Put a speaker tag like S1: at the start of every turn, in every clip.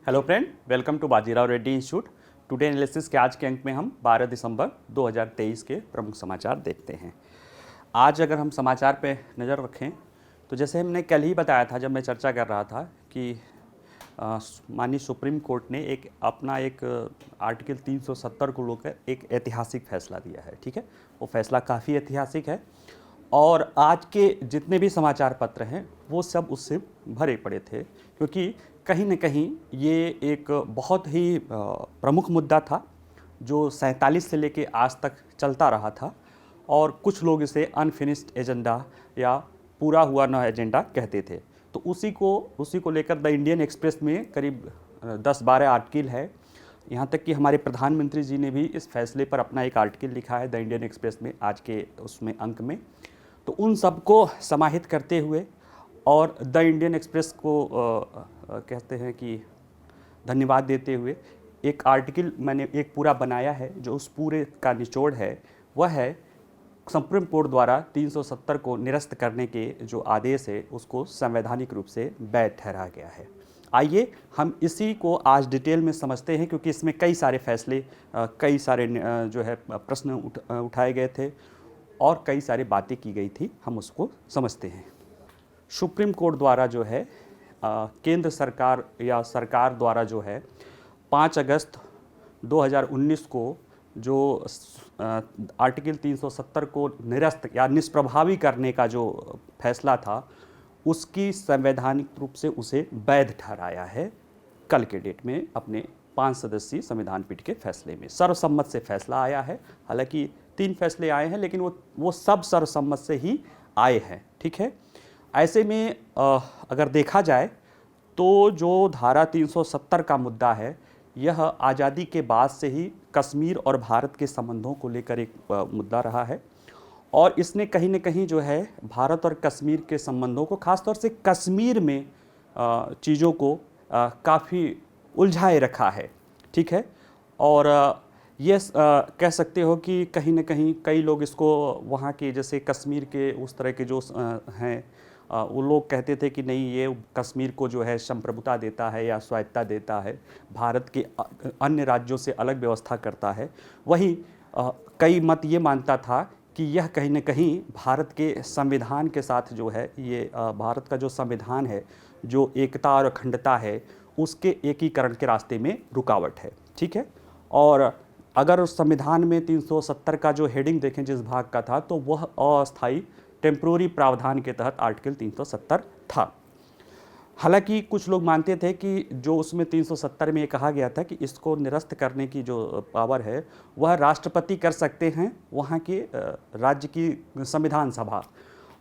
S1: Hello friend, welcome to Bajirao Reddy institute. Today analysis के आज के अंक में हम 12 दिसंबर 2023 के प्रमुख समाचार देखते हैं। आज अगर हम समाचार पे नज़र रखें तो जैसे हमने कल ही बताया था जब मैं चर्चा कर रहा था कि माननीय सुप्रीम कोर्ट ने एक आर्टिकल 370 को लेकर एक ऐतिहासिक फैसला दिया है। ठीक है, वो फैसला काफ़ी ऐतिहासिक है और आज के जितने भी समाचार पत्र हैं वो सब उससे भरे पड़े थे, क्योंकि कहीं न कहीं ये एक बहुत ही प्रमुख मुद्दा था जो 47 से लेके आज तक चलता रहा था और कुछ लोग इसे अनफिनिश्ड एजेंडा या पूरा हुआ ना एजेंडा कहते थे। तो उसी को लेकर द इंडियन एक्सप्रेस में करीब 10-12 आर्टिकल है। यहाँ तक कि हमारे प्रधानमंत्री जी ने भी इस फैसले पर अपना एक आर्टिकल लिखा है द इंडियन एक्सप्रेस में आज के उसमें अंक में। तो उन सबको समाहित करते हुए और द इंडियन एक्सप्रेस को कहते हैं कि धन्यवाद देते हुए एक आर्टिकल मैंने एक पूरा बनाया है। जो उस पूरे का निचोड़ है वह है सुप्रीम कोर्ट द्वारा 370 को निरस्त करने के जो आदेश है उसको संवैधानिक रूप से वैध ठहराया गया है। आइए हम इसी को आज डिटेल में समझते हैं, क्योंकि इसमें कई सारे फैसले कई सारे जो है प्रश्न उठाए गए थे और कई सारी बातें की गई थी। हम उसको समझते हैं। सुप्रीम कोर्ट द्वारा जो है केंद्र सरकार या सरकार द्वारा जो है 5 अगस्त 2019 को जो आर्टिकल 370 को निरस्त या निष्प्रभावी करने का जो फैसला था उसकी संवैधानिक रूप से उसे वैध ठहराया है। कल के डेट में अपने 5 सदस्यीय संविधान पीठ के फैसले में सर्वसम्मत से फैसला आया है। हालांकि 3 फैसले आए हैं लेकिन वो सब सर्वसम्मत से ही आए हैं। ठीक है, ऐसे में अगर देखा जाए तो जो धारा 370 का मुद्दा है यह आज़ादी के बाद से ही कश्मीर और भारत के संबंधों को लेकर एक मुद्दा रहा है और इसने कहीं न कहीं जो है भारत और कश्मीर के संबंधों को, खासतौर से कश्मीर में चीज़ों को काफ़ी उलझाए रखा है। ठीक है, और ये कह सकते हो कि कहीं न कहीं कई लोग इसको वहाँ के जैसे कश्मीर के उस तरह के जो हैं वो लोग कहते थे कि नहीं, ये कश्मीर को जो है संप्रभुता देता है या स्वायत्तता देता है, भारत के अन्य राज्यों से अलग व्यवस्था करता है। वहीं कई मत ये मानता था कि यह कहीं न कहीं भारत के संविधान के साथ जो है ये भारत का जो संविधान है, जो एकता और अखंडता है, उसके एकीकरण के रास्ते में रुकावट है। ठीक है, और अगर उस संविधान में 370 का जो हेडिंग देखें जिस भाग का था तो वह अस्थायी टेम्प्रोरी प्रावधान के तहत आर्टिकल 370 था। हालांकि कुछ लोग मानते थे कि जो उसमें 370 में ये कहा गया था कि इसको निरस्त करने की जो पावर है वह राष्ट्रपति कर सकते हैं, वहाँ के राज्य की संविधान सभा,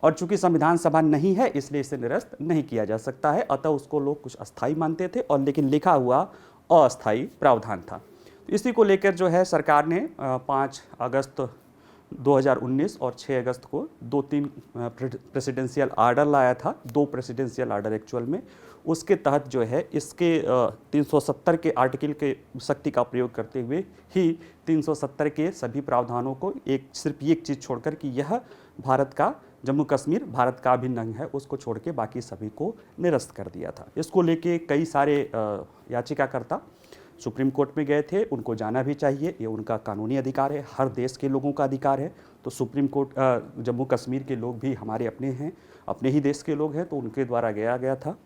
S1: और चूंकि संविधान सभा नहीं है इसलिए इसे निरस्त नहीं किया जा सकता है। अतः उसको लोग कुछ अस्थायी मानते थे और लेकिन लिखा हुआ अस्थायी प्रावधान था। तो इसी को लेकर जो है सरकार ने 5 अगस्त 2019 और 6 अगस्त को 2-3 प्रेसिडेंशियल आर्डर लाया था, 2 प्रेसिडेंशियल आर्डर एक्चुअल में। उसके तहत जो है इसके 370 के आर्टिकल के शक्ति का प्रयोग करते हुए ही 370 के सभी प्रावधानों को सिर्फ एक चीज़ छोड़कर कि यह भारत का जम्मू कश्मीर भारत का अभिन्न अंग है, उसको छोड़ के बाकी सभी को निरस्त कर दिया था। इसको लेके कई सारे याचिकाकर्ता सुप्रीम कोर्ट में गए थे। उनको जाना भी चाहिए, ये उनका कानूनी अधिकार है, हर देश के लोगों का अधिकार है। तो सुप्रीम कोर्ट जम्मू कश्मीर के लोग भी हमारे अपने हैं, अपने ही देश के लोग हैं, तो उनके द्वारा गया था।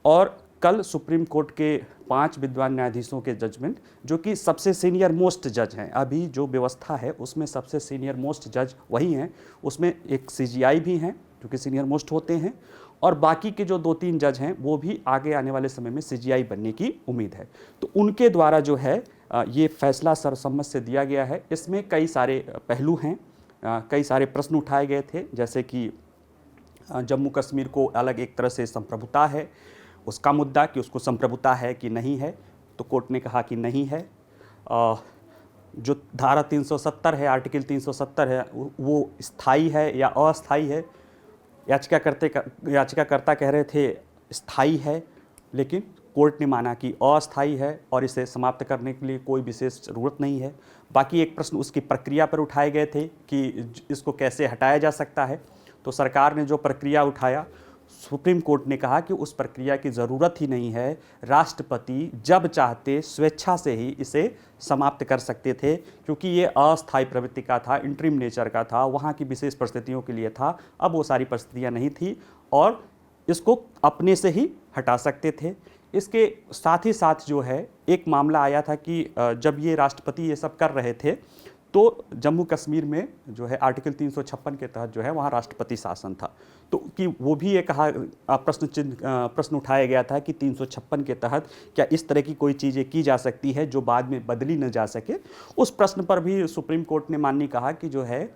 S1: और कल सुप्रीम कोर्ट के 5 विद्वान न्यायाधीशों के जजमेंट, जो कि सबसे सीनियर मोस्ट जज हैं, अभी जो व्यवस्था है उसमें सबसे सीनियर मोस्ट जज वही हैं। उसमें एक CJI भी हैं जो कि सीनियर मोस्ट होते हैं, और बाकी के जो 2-3 जज हैं वो भी आगे आने वाले समय में CJI बनने की उम्मीद है। तो उनके द्वारा जो है ये फैसला सर्वसम्मत से दिया गया है। इसमें कई सारे पहलू हैं, कई सारे प्रश्न उठाए गए थे, जैसे कि जम्मू कश्मीर को अलग एक तरह से संप्रभुता है, उसका मुद्दा कि उसको संप्रभुता है कि नहीं है। तो कोर्ट ने कहा कि नहीं है। जो धारा 370 है, आर्टिकल 370 है, वो स्थायी है या अस्थायी है। याचिकाकर्ता कह रहे थे स्थायी है, लेकिन कोर्ट ने माना कि अस्थायी है और इसे समाप्त करने के लिए कोई विशेष ज़रूरत नहीं है। बाकी एक प्रश्न उसकी प्रक्रिया पर उठाए गए थे कि इसको कैसे हटाया जा सकता है। तो सरकार ने जो प्रक्रिया उठाया सुप्रीम कोर्ट ने कहा कि उस प्रक्रिया की ज़रूरत ही नहीं है, राष्ट्रपति जब चाहते स्वेच्छा से ही इसे समाप्त कर सकते थे, क्योंकि ये अस्थायी प्रवृत्ति का था, इंटरिम नेचर का था, वहाँ की विशेष परिस्थितियों के लिए था। अब वो सारी परिस्थितियाँ नहीं थी और इसको अपने से ही हटा सकते थे। इसके साथ ही साथ जो है एक मामला आया था कि जब ये राष्ट्रपति ये सब कर रहे थे तो जम्मू कश्मीर में जो है आर्टिकल 356 के तहत जो है वहाँ राष्ट्रपति शासन था, तो कि वो भी ये कहा प्रश्न उठाया गया था कि 356 के तहत क्या इस तरह की कोई चीज़ें की जा सकती है जो बाद में बदली न जा सके। उस प्रश्न पर भी सुप्रीम कोर्ट ने माननी कहा कि जो है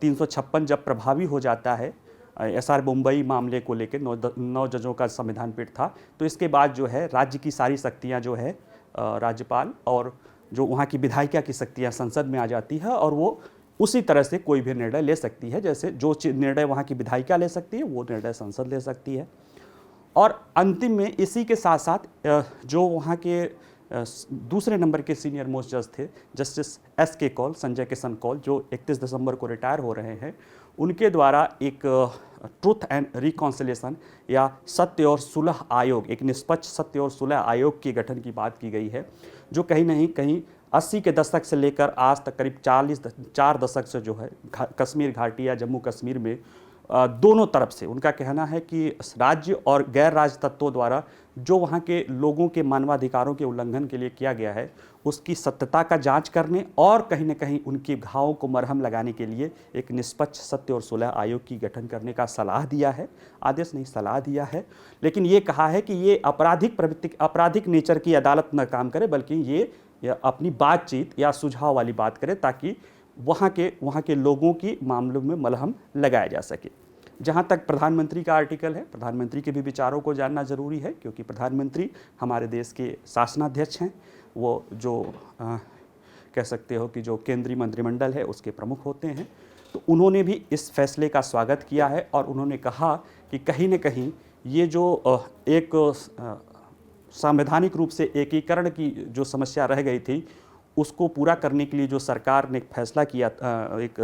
S1: 356 जब प्रभावी हो जाता है, SR मुंबई मामले को लेकर 9 जजों का संविधान पीठ था, तो इसके बाद जो है राज्य की सारी शक्तियाँ जो है राज्यपाल और जो वहाँ की विधायिका की शक्तियाँ संसद में आ जाती है और वो उसी तरह से कोई भी निर्णय ले सकती है, जैसे जो निर्णय वहाँ की विधायिका ले सकती है वो निर्णय संसद ले सकती है। और अंतिम में इसी के साथ साथ जो वहाँ के दूसरे नंबर के सीनियर मोस्ट जज थे, जस्टिस SK कौल, संजय किशन कौल, जो 31 दिसंबर को रिटायर हो रहे हैं, उनके द्वारा एक ट्रुथ एंड रिकॉन्सिलेशन या सत्य और सुलह आयोग, एक निष्पक्ष सत्य और सुलह आयोग के गठन की बात की गई है, जो कहीं नहीं कहीं 80 के दशक से लेकर आज तक करीब 4 दशक से जो है कश्मीर घाटी या जम्मू कश्मीर में दोनों तरफ से उनका कहना है कि राज्य और गैर राज्य तत्वों द्वारा जो वहाँ के लोगों के मानवाधिकारों के उल्लंघन के लिए किया गया है उसकी सत्यता का जांच करने और कहीं न कहीं उनके घावों को मरहम लगाने के लिए एक निष्पक्ष सत्य और सुलह आयोग की गठन करने का सलाह दिया है, आदेश नहीं सलाह दिया है। लेकिन ये कहा है कि ये आपराधिक नेचर की अदालत न काम करे, बल्कि ये अपनी बातचीत या सुझाव वाली बात करे ताकि वहाँ के लोगों की मामलों में मलहम लगाया जा सके। जहाँ तक प्रधानमंत्री का आर्टिकल है, प्रधानमंत्री के भी विचारों को जानना ज़रूरी है, क्योंकि प्रधानमंत्री हमारे देश के शासनाध्यक्ष हैं, वो जो कह सकते हो कि जो केंद्रीय मंत्रिमंडल है उसके प्रमुख होते हैं। तो उन्होंने भी इस फैसले का स्वागत किया है और उन्होंने कहा कि कहीं न कहीं ये जो एक संवैधानिक रूप से एकीकरण की जो समस्या रह गई थी उसको पूरा करने के लिए जो सरकार ने फैसला किया, एक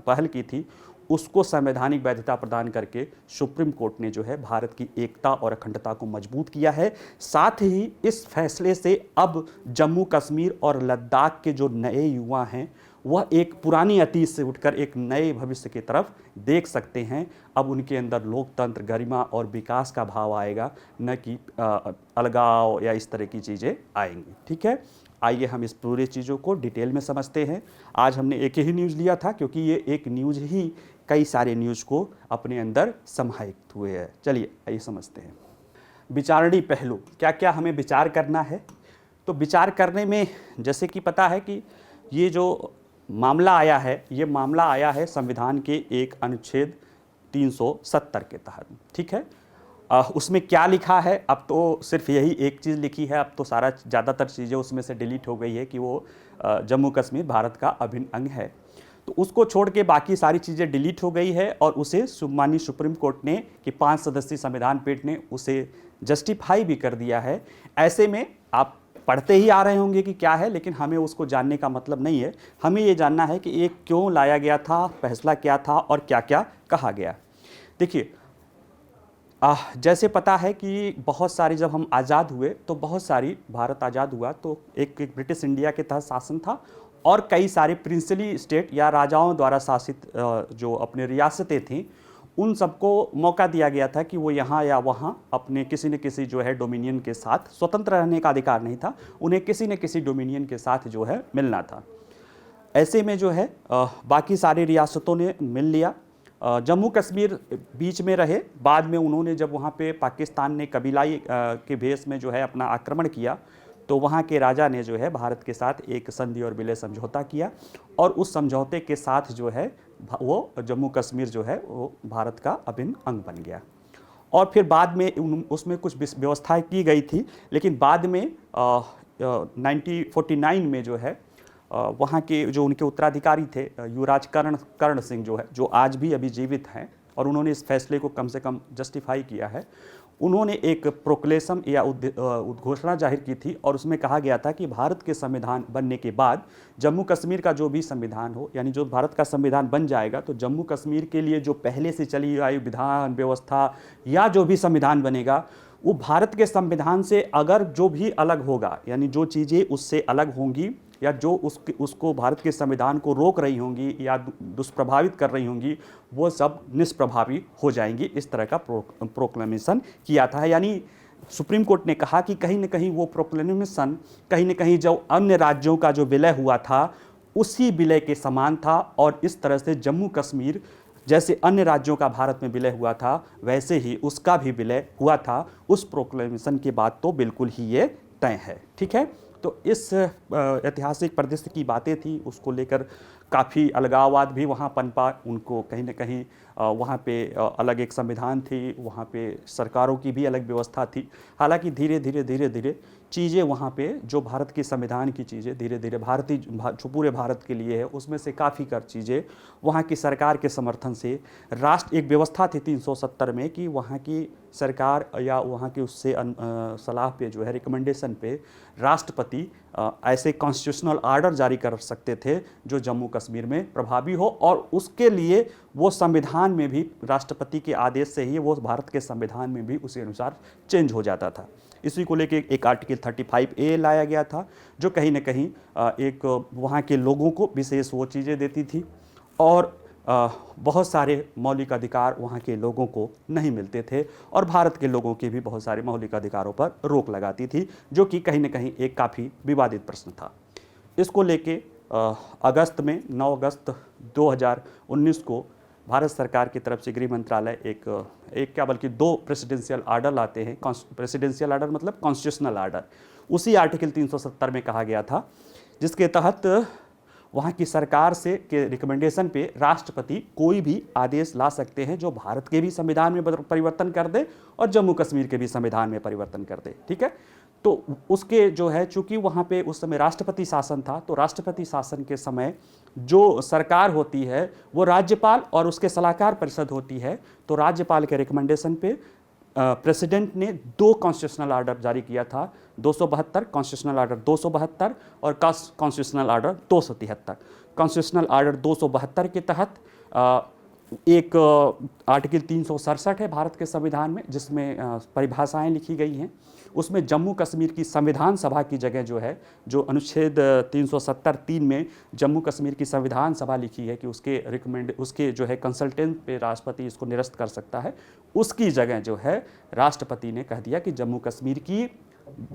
S1: पहल की थी, उसको संवैधानिक वैधता प्रदान करके सुप्रीम कोर्ट ने जो है भारत की एकता और अखंडता को मजबूत किया है। साथ ही इस फैसले से अब जम्मू कश्मीर और लद्दाख के जो नए युवा हैं वह एक पुरानी अतीत से उठकर एक नए भविष्य की तरफ देख सकते हैं। अब उनके अंदर लोकतंत्र, गरिमा और विकास का भाव आएगा, न कि अलगाव या इस तरह की चीज़ें आएंगी। ठीक है, आइए हम इस पूरी चीज़ों को डिटेल में समझते हैं। आज हमने एक ही न्यूज़ लिया था क्योंकि ये एक न्यूज़ ही कई सारे न्यूज़ को अपने अंदर समाहित हुए हैं। चलिए आइए समझते हैं। विचारणी पहलू, क्या क्या हमें विचार करना है। तो विचार करने में जैसे कि पता है कि ये जो मामला आया है, ये मामला आया है संविधान के एक अनुच्छेद 370 के तहत। ठीक है, उसमें क्या लिखा है, अब तो सिर्फ यही एक चीज़ लिखी है, अब तो सारा ज़्यादातर चीज़ें उसमें से डिलीट हो गई है कि वो जम्मू कश्मीर भारत का अभिन्न अंग है। तो उसको छोड़ के बाकी सारी चीज़ें डिलीट हो गई है और उसे माननीय सुप्रीम कोर्ट ने कि 5 सदस्यीय संविधान पीठ ने उसे जस्टिफाई भी कर दिया है। ऐसे में आप पढ़ते ही आ रहे होंगे कि क्या है, लेकिन हमें उसको जानने का मतलब नहीं है। हमें ये जानना है कि ये क्यों लाया गया था, फैसला क्या था और क्या क्या कहा गया। देखिए, जैसे पता है कि बहुत सारी, जब हम आज़ाद हुए तो बहुत सारी, भारत आज़ाद हुआ तो एक ब्रिटिश इंडिया के तहत शासन था और कई सारे प्रिंसली स्टेट या राजाओं द्वारा शासित जो अपने रियासतें थीं उन सबको मौका दिया गया था कि वो यहाँ या वहाँ अपने किसी न किसी जो है डोमिनियन के साथ, स्वतंत्र रहने का अधिकार नहीं था, उन्हें किसी न किसी डोमिनियन के साथ जो है मिलना था। ऐसे में जो है बाकी सारी रियासतों ने मिल लिया। जम्मू कश्मीर बीच में रहे। बाद में उन्होंने जब वहाँ पे पाकिस्तान ने कबीलाई के भेष में जो है अपना आक्रमण किया तो वहाँ के राजा ने जो है भारत के साथ एक संधि और विलय समझौता किया और उस समझौते के साथ जो है वो जम्मू कश्मीर जो है वो भारत का अभिन्न अंग बन गया। और फिर बाद में उसमें कुछ व्यवस्थाएं की गई थी, लेकिन बाद में 1949 में जो है वहाँ के जो उनके उत्तराधिकारी थे युवराज कर्ण सिंह जो है, जो आज भी अभी जीवित हैं और उन्होंने इस फैसले को कम से कम जस्टिफाई किया है, उन्होंने एक प्रोक्लेम या उद्घोषणा जाहिर की थी और उसमें कहा गया था कि भारत के संविधान बनने के बाद जम्मू कश्मीर का जो भी संविधान हो, यानी जो भारत का संविधान बन जाएगा तो जम्मू कश्मीर के लिए जो पहले से चली आई विधान व्यवस्था या जो भी संविधान बनेगा वो भारत के संविधान से अगर जो भी अलग होगा, यानी जो चीज़ें उससे अलग होंगी या जो उसको भारत के संविधान को रोक रही होंगी या दुष्प्रभावित कर रही होंगी, वो सब निष्प्रभावी हो जाएंगी। इस तरह का प्रोक्लेमेशन किया था। यानी सुप्रीम कोर्ट ने कहा कि कहीं न कहीं वो प्रोक्लेमेशन कहीं न कहीं जो अन्य राज्यों का जो विलय हुआ था उसी विलय के समान था और इस तरह से जम्मू कश्मीर जैसे अन्य राज्यों का भारत में विलय हुआ था वैसे ही उसका भी विलय हुआ था। उस प्रोक्लेमेशन के बाद तो बिल्कुल ही ये तय है। ठीक है, तो इस ऐतिहासिक परिदृश्य की बातें थी, उसको लेकर काफ़ी अलगाववाद भी वहाँ पनपा। उनको कहीं न कहीं वहाँ पे अलग एक संविधान थी, वहाँ पे सरकारों की भी अलग व्यवस्था थी। हालांकि धीरे धीरे चीज़ें वहाँ पे जो भारत के संविधान की चीज़ें धीरे धीरे जो पूरे भारत के लिए है उसमें से काफ़ी कर चीज़ें वहाँ की सरकार के समर्थन से राष्ट्र एक व्यवस्था थी 370 में कि वहाँ की सरकार या वहाँ की उससे सलाह पे जो है रिकमेंडेशन पे राष्ट्रपति ऐसे कॉन्स्टिट्यूशनल आर्डर जारी कर सकते थे जो जम्मू कश्मीर में प्रभावी हो और उसके लिए वो संविधान में भी राष्ट्रपति के आदेश से ही वो भारत के संविधान में भी उसी अनुसार चेंज हो जाता था। इसी को लेके एक आर्टिकल 35A लाया गया था जो कहीं न कहीं एक वहाँ के लोगों को विशेष वो चीज़ें देती थी और बहुत सारे मौलिक अधिकार वहाँ के लोगों को नहीं मिलते थे और भारत के लोगों के भी बहुत सारे मौलिक अधिकारों पर रोक लगाती थी, जो कि कहीं न कहीं एक काफ़ी विवादित प्रश्न था। इसको लेके अगस्त में 9 अगस्त 2019 को भारत सरकार की तरफ से गृह मंत्रालय एक क्या बल्कि 2 प्रेसिडेंशियल आर्डर लाते हैं। प्रेसिडेंशियल आर्डर मतलब कॉन्स्टिट्यूशनल आर्डर। उसी आर्टिकल 370 में कहा गया था जिसके तहत वहाँ की सरकार से के रिकमेंडेशन पे राष्ट्रपति कोई भी आदेश ला सकते हैं जो भारत के भी संविधान में परिवर्तन कर दे और जम्मू कश्मीर के भी संविधान में परिवर्तन कर दे। ठीक है, तो उसके जो है चूंकि वहाँ पे उस समय राष्ट्रपति शासन था तो राष्ट्रपति शासन के समय जो सरकार होती है वो राज्यपाल और उसके सलाहकार परिषद होती है। तो राज्यपाल के रिकमेंडेशन पे प्रेसिडेंट ने 2 कॉन्स्टिट्यूशनल आर्डर जारी किया था, 272 कॉन्स्टिट्यूशनल आर्डर 272 और कॉन्स्टिट्यूशनल आर्डर 273। कॉन्स्टिट्यूशनल आर्डर 272 के तहत एक आर्टिकल 367 है भारत के संविधान में जिसमें परिभाषाएं लिखी गई हैं। उसमें जम्मू कश्मीर की संविधान सभा की जगह जो है जो अनुच्छेद 370(3) में जम्मू कश्मीर की संविधान सभा लिखी है कि उसके जो है कंसल्टेंट पे राष्ट्रपति इसको निरस्त कर सकता है, उसकी जगह जो है राष्ट्रपति ने कह दिया कि जम्मू कश्मीर की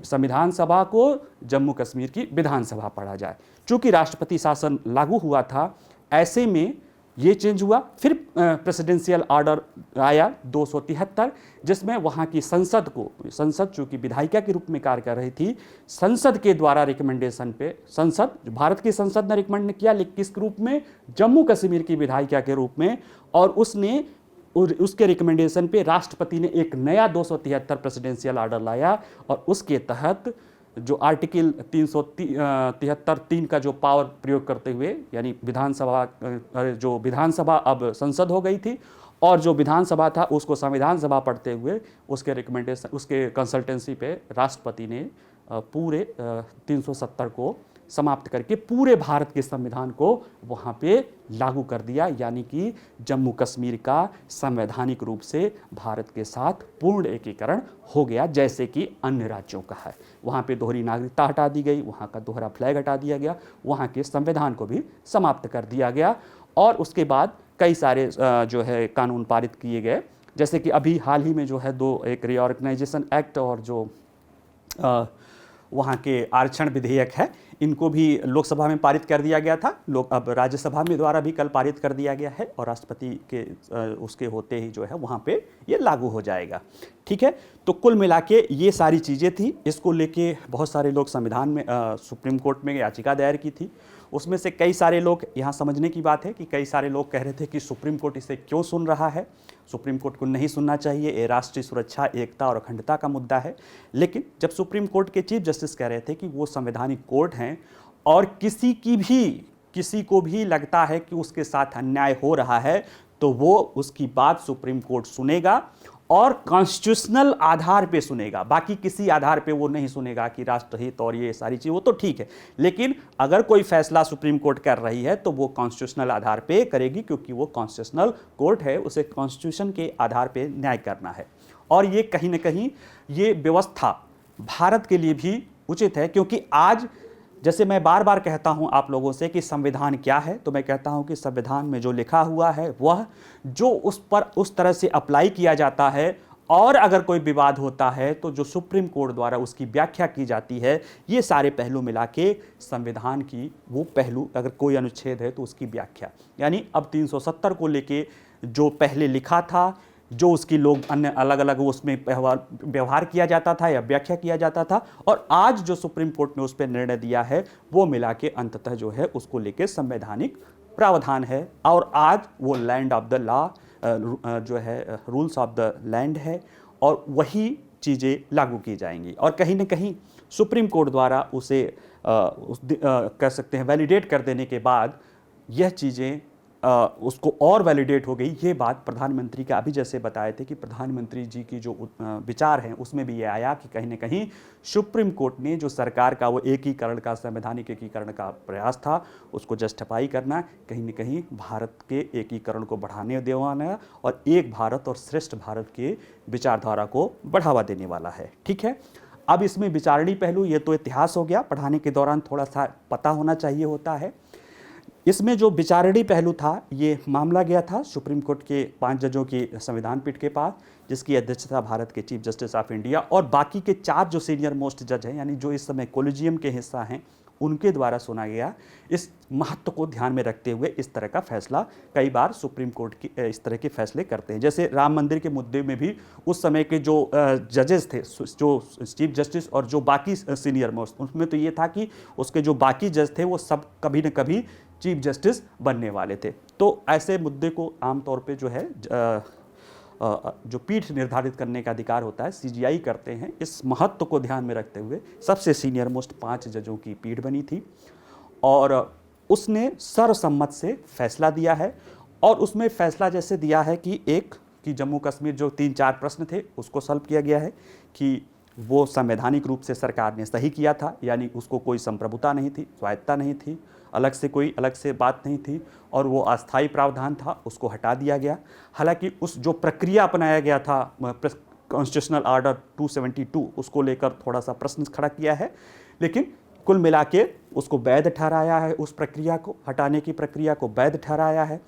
S1: संविधान सभा को जम्मू कश्मीर की विधानसभा पढ़ा जाए। चूँकि राष्ट्रपति शासन लागू हुआ था ऐसे में ये चेंज हुआ। फिर प्रेसिडेंशियल आर्डर आया 273 जिसमें वहाँ की संसद चूँकि विधायिका के रूप में कार्य कर रही थी, संसद के द्वारा रिकमेंडेशन पे भारत की संसद ने रिकमेंड किया लेकिन किस रूप में, जम्मू कश्मीर की विधायिका के रूप में, और उसके रिकमेंडेशन पे राष्ट्रपति ने एक नया 273 प्रेसिडेंशियल आर्डर लाया और उसके तहत जो आर्टिकल 373(3) का जो पावर प्रयोग करते हुए यानी विधानसभा अब संसद हो गई थी और जो विधानसभा था उसको संविधान सभा पढ़ते हुए उसके रिकमेंडेशन उसके कंसल्टेंसी पे राष्ट्रपति ने पूरे 370 को समाप्त करके पूरे भारत के संविधान को वहाँ पे लागू कर दिया। यानी कि जम्मू कश्मीर का संवैधानिक रूप से भारत के साथ पूर्ण एकीकरण हो गया जैसे कि अन्य राज्यों का है। वहाँ पे दोहरी नागरिकता हटा दी गई, वहाँ का दोहरा फ्लैग हटा दिया गया, वहाँ के संविधान को भी समाप्त कर दिया गया और उसके बाद कई सारे जो है कानून पारित किए गए। जैसे कि अभी हाल ही में जो है एक रीऑर्गेनाइजेशन एक्ट और जो वहाँ के आरक्षण विधेयक है इनको भी लोकसभा में पारित कर दिया गया था। अब राज्यसभा में द्वारा भी कल पारित कर दिया गया है और राष्ट्रपति के उसके होते ही जो है वहाँ पे ये लागू हो जाएगा। ठीक है, तो कुल मिला के ये सारी चीज़ें थी। इसको लेके बहुत सारे लोग संविधान में सुप्रीम कोर्ट में याचिका दायर की थी। उसमें से कई सारे लोग, यहाँ समझने की बात है कि कई सारे लोग कह रहे थे कि सुप्रीम कोर्ट इसे क्यों सुन रहा है, सुप्रीम कोर्ट को नहीं सुनना चाहिए, ये राष्ट्रीय सुरक्षा, एकता और अखंडता का मुद्दा है। लेकिन जब सुप्रीम कोर्ट के चीफ जस्टिस कह रहे थे कि वो संवैधानिक कोर्ट हैं और किसी को भी लगता है कि उसके साथ अन्याय हो रहा है तो वो उसकी बात सुप्रीम कोर्ट सुनेगा और कॉन्स्टिट्यूशनल आधार पे सुनेगा, बाकी किसी आधार पे वो नहीं सुनेगा कि राष्ट्रहित और ये सारी चीज़, वो तो ठीक है, लेकिन अगर कोई फैसला सुप्रीम कोर्ट कर रही है तो वो कॉन्स्टिट्यूशनल आधार पे करेगी, क्योंकि वो कॉन्स्टिट्यूशनल कोर्ट है, उसे कॉन्स्टिट्यूशन के आधार पे न्याय करना है। और ये कहीं ना कहीं ये व्यवस्था भारत के लिए भी उचित है, क्योंकि आज जैसे मैं बार बार कहता हूं आप लोगों से कि संविधान क्या है, तो मैं कहता हूं कि संविधान में जो लिखा हुआ है वह जो उस पर उस तरह से अप्लाई किया जाता है, और अगर कोई विवाद होता है तो जो सुप्रीम कोर्ट द्वारा उसकी व्याख्या की जाती है, ये सारे पहलू मिला के संविधान की वो पहलू, अगर कोई अनुच्छेद है तो उसकी व्याख्या, यानी अब 370 को लेके जो पहले लिखा था, जो उसकी लोग अन्य अलग अलग उसमें व्यवहार किया जाता था या व्याख्या किया जाता था, और आज जो सुप्रीम कोर्ट ने उस पर निर्णय दिया है वो मिला के अंततः जो है उसको लेके संवैधानिक प्रावधान है, और आज वो लैंड ऑफ द लॉ जो है रूल्स ऑफ द लैंड है, और वही चीज़ें लागू की जाएंगी। और कहीं ना कहीं सुप्रीम कोर्ट द्वारा उसे कह सकते हैं वैलिडेट कर देने के बाद यह चीज़ें उसको और वैलिडेट हो गई। ये बात प्रधानमंत्री का अभी जैसे बताए थे कि प्रधानमंत्री जी की जो विचार हैं उसमें भी ये आया कि कहीं ना कहीं सुप्रीम कोर्ट ने जो सरकार का वो एकीकरण का, संवैधानिक एकीकरण का प्रयास था, उसको जस्टिफाई करना कहीं ना कहीं भारत के एकीकरण को बढ़ाने देवाना और एक भारत और श्रेष्ठ भारत के विचारधारा को बढ़ावा देने वाला है। ठीक है, अब इसमें विचारणी पहलू, ये तो इतिहास हो गया, पढ़ाने के दौरान थोड़ा सा पता होना चाहिए होता है। इसमें जो विचारणी पहलू था, ये मामला गया था सुप्रीम कोर्ट के 5 जजों की संविधान पीठ के पास, जिसकी अध्यक्षता भारत के चीफ जस्टिस ऑफ इंडिया और बाकी के 4 जो सीनियर मोस्ट जज हैं, यानी जो इस समय कोलिजियम के हिस्सा हैं, उनके द्वारा सुना गया। इस महत्व को ध्यान में रखते हुए इस तरह का फैसला कई बार सुप्रीम कोर्ट की इस तरह के फैसले करते हैं। जैसे राम मंदिर के मुद्दे में भी उस समय के जो जजेस थे, जो चीफ जस्टिस और जो बाकी सीनियर मोस्ट, उसमें तो ये था कि उसके जो बाकी जज थे वो सब कभी न कभी चीफ जस्टिस बनने वाले थे। तो ऐसे मुद्दे को आमतौर पे जो है जो पीठ निर्धारित करने का अधिकार होता है, सीजीआई करते हैं। इस महत्व को ध्यान में रखते हुए सबसे सीनियर मोस्ट 5 जजों की पीठ बनी थी और उसने सर्वसम्मत से फैसला दिया है। और उसमें फैसला जैसे दिया है कि एक कि जम्मू कश्मीर जो 3-4 प्रश्न थे उसको सॉल्व किया गया है कि वो संवैधानिक रूप से सरकार ने सही किया था, यानी उसको कोई संप्रभुता नहीं थी, स्वायत्ता नहीं थी, अलग से बात नहीं थी, और वो अस्थायी प्रावधान था, उसको हटा दिया गया। हालांकि उस जो प्रक्रिया अपनाया गया था कॉन्स्टिट्यूशनल ऑर्डर 272, उसको लेकर थोड़ा सा प्रश्न खड़ा किया है, लेकिन कुल मिला के उसको वैध ठहराया है। उस प्रक्रिया को हटाने की प्रक्रिया को वैध ठहराया है।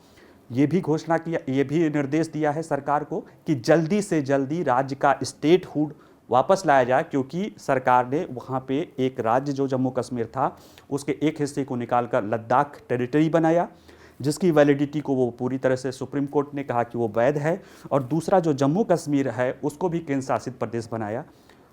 S1: ये भी घोषणा किया, ये भी निर्देश दिया है सरकार को कि जल्दी से जल्दी राज्य का स्टेटहुड वापस लाया जाए, क्योंकि सरकार ने वहाँ पे एक राज्य जो जम्मू कश्मीर था उसके एक हिस्से को निकालकर लद्दाख टेरिटरी बनाया, जिसकी वैलिडिटी को वो पूरी तरह से सुप्रीम कोर्ट ने कहा कि वो वैध है। और दूसरा जो जम्मू कश्मीर है उसको भी केंद्र शासित प्रदेश बनाया।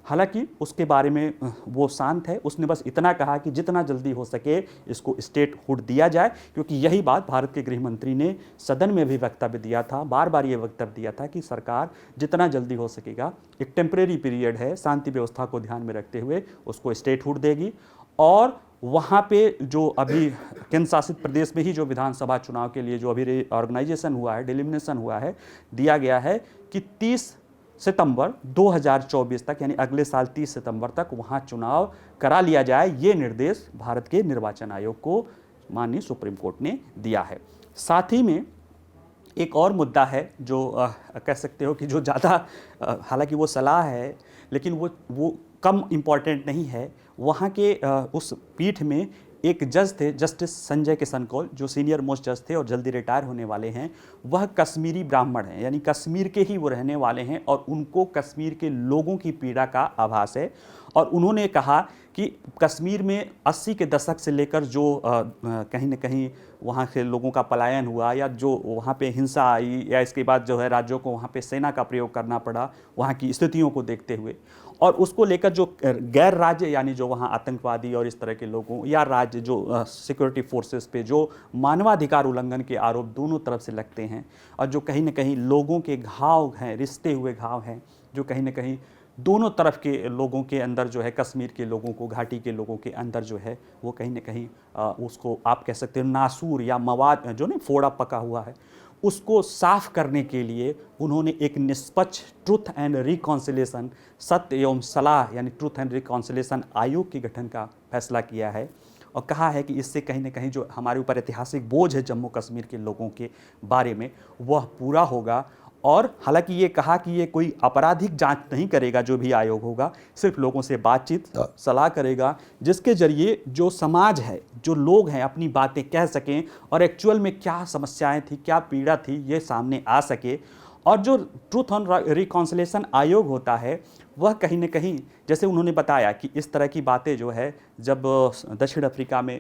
S1: हालांकि उसके बारे में वो शांत है, उसने बस इतना कहा कि जितना जल्दी हो सके इसको स्टेटहुड दिया जाए, क्योंकि यही बात भारत के गृह मंत्री ने सदन में भी वक्तव्य दिया था, बार बार ये वक्तव्य दिया था कि सरकार जितना जल्दी हो सकेगा, एक टेम्परेरी पीरियड है, शांति व्यवस्था को ध्यान में रखते हुए उसको स्टेटहुड देगी। और वहाँ पे जो अभी केंद्र शासित प्रदेश में ही जो विधानसभा चुनाव के लिए जो अभी ऑर्गेनाइजेशन हुआ है, डिलिमिनेशन हुआ है, दिया गया है कि 30 सितंबर 2024 तक, यानी अगले साल 30 सितंबर तक वहाँ चुनाव करा लिया जाए। ये निर्देश भारत के निर्वाचन आयोग को माननीय सुप्रीम कोर्ट ने दिया है। साथ ही में एक और मुद्दा है जो कह सकते हो कि जो ज़्यादा, हालांकि वो सलाह है लेकिन वो कम इम्पॉर्टेंट नहीं है। वहाँ के उस पीठ में एक जज थे, जस्टिस संजय किशन कौल, जो सीनियर मोस्ट जज थे और जल्दी रिटायर होने वाले हैं। वह कश्मीरी ब्राह्मण हैं, यानी कश्मीर के ही वो रहने वाले हैं, और उनको कश्मीर के लोगों की पीड़ा का आभास है। और उन्होंने कहा कि कश्मीर में 80 के दशक से लेकर जो कहीं न कहीं वहाँ के लोगों का पलायन हुआ, या जो वहाँ पे हिंसा आई, या इसके बाद जो है राज्यों को वहाँ पे सेना का प्रयोग करना पड़ा वहाँ की स्थितियों को देखते हुए, और उसको लेकर जो गैर राज्य, यानी जो वहाँ आतंकवादी और इस तरह के लोगों, या राज्य जो सिक्योरिटी फोर्सेस पे जो मानवाधिकार उल्लंघन के आरोप दोनों तरफ से लगते हैं, और जो कहीं न कहीं लोगों के घाव हैं, रिश्ते हुए घाव हैं, जो कहीं न कहीं दोनों तरफ के लोगों के अंदर जो है, कश्मीर के लोगों को, घाटी के लोगों के अंदर जो है वो कहीं न कहीं उसको आप कह सकते हो नासूर या मवाद जो नहीं फोड़ा पका हुआ है, उसको साफ करने के लिए उन्होंने एक निष्पक्ष ट्रूथ एंड रिकॉन्सिलेशन, सत्य एवं सलाह यानी ट्रूथ एंड रिकॉन्सिलेशन आयोग के गठन का फैसला किया है और कहा है कि इससे कहीं ना कहीं जो हमारे ऊपर ऐतिहासिक बोझ है जम्मू कश्मीर के लोगों के बारे में वह पूरा होगा। और हालांकि ये कहा कि ये कोई आपराधिक जांच नहीं करेगा, जो भी आयोग होगा सिर्फ लोगों से बातचीत सलाह करेगा, जिसके जरिए जो समाज है, जो लोग हैं, अपनी बातें कह सकें और एक्चुअल में क्या समस्याएं थी, क्या पीड़ा थी, ये सामने आ सके। और जो ट्रूथ एंड रिकॉन्सिलेशन आयोग होता है वह कहीं न कहीं, जैसे उन्होंने बताया कि इस तरह की बातें जो है, जब दक्षिण अफ्रीका में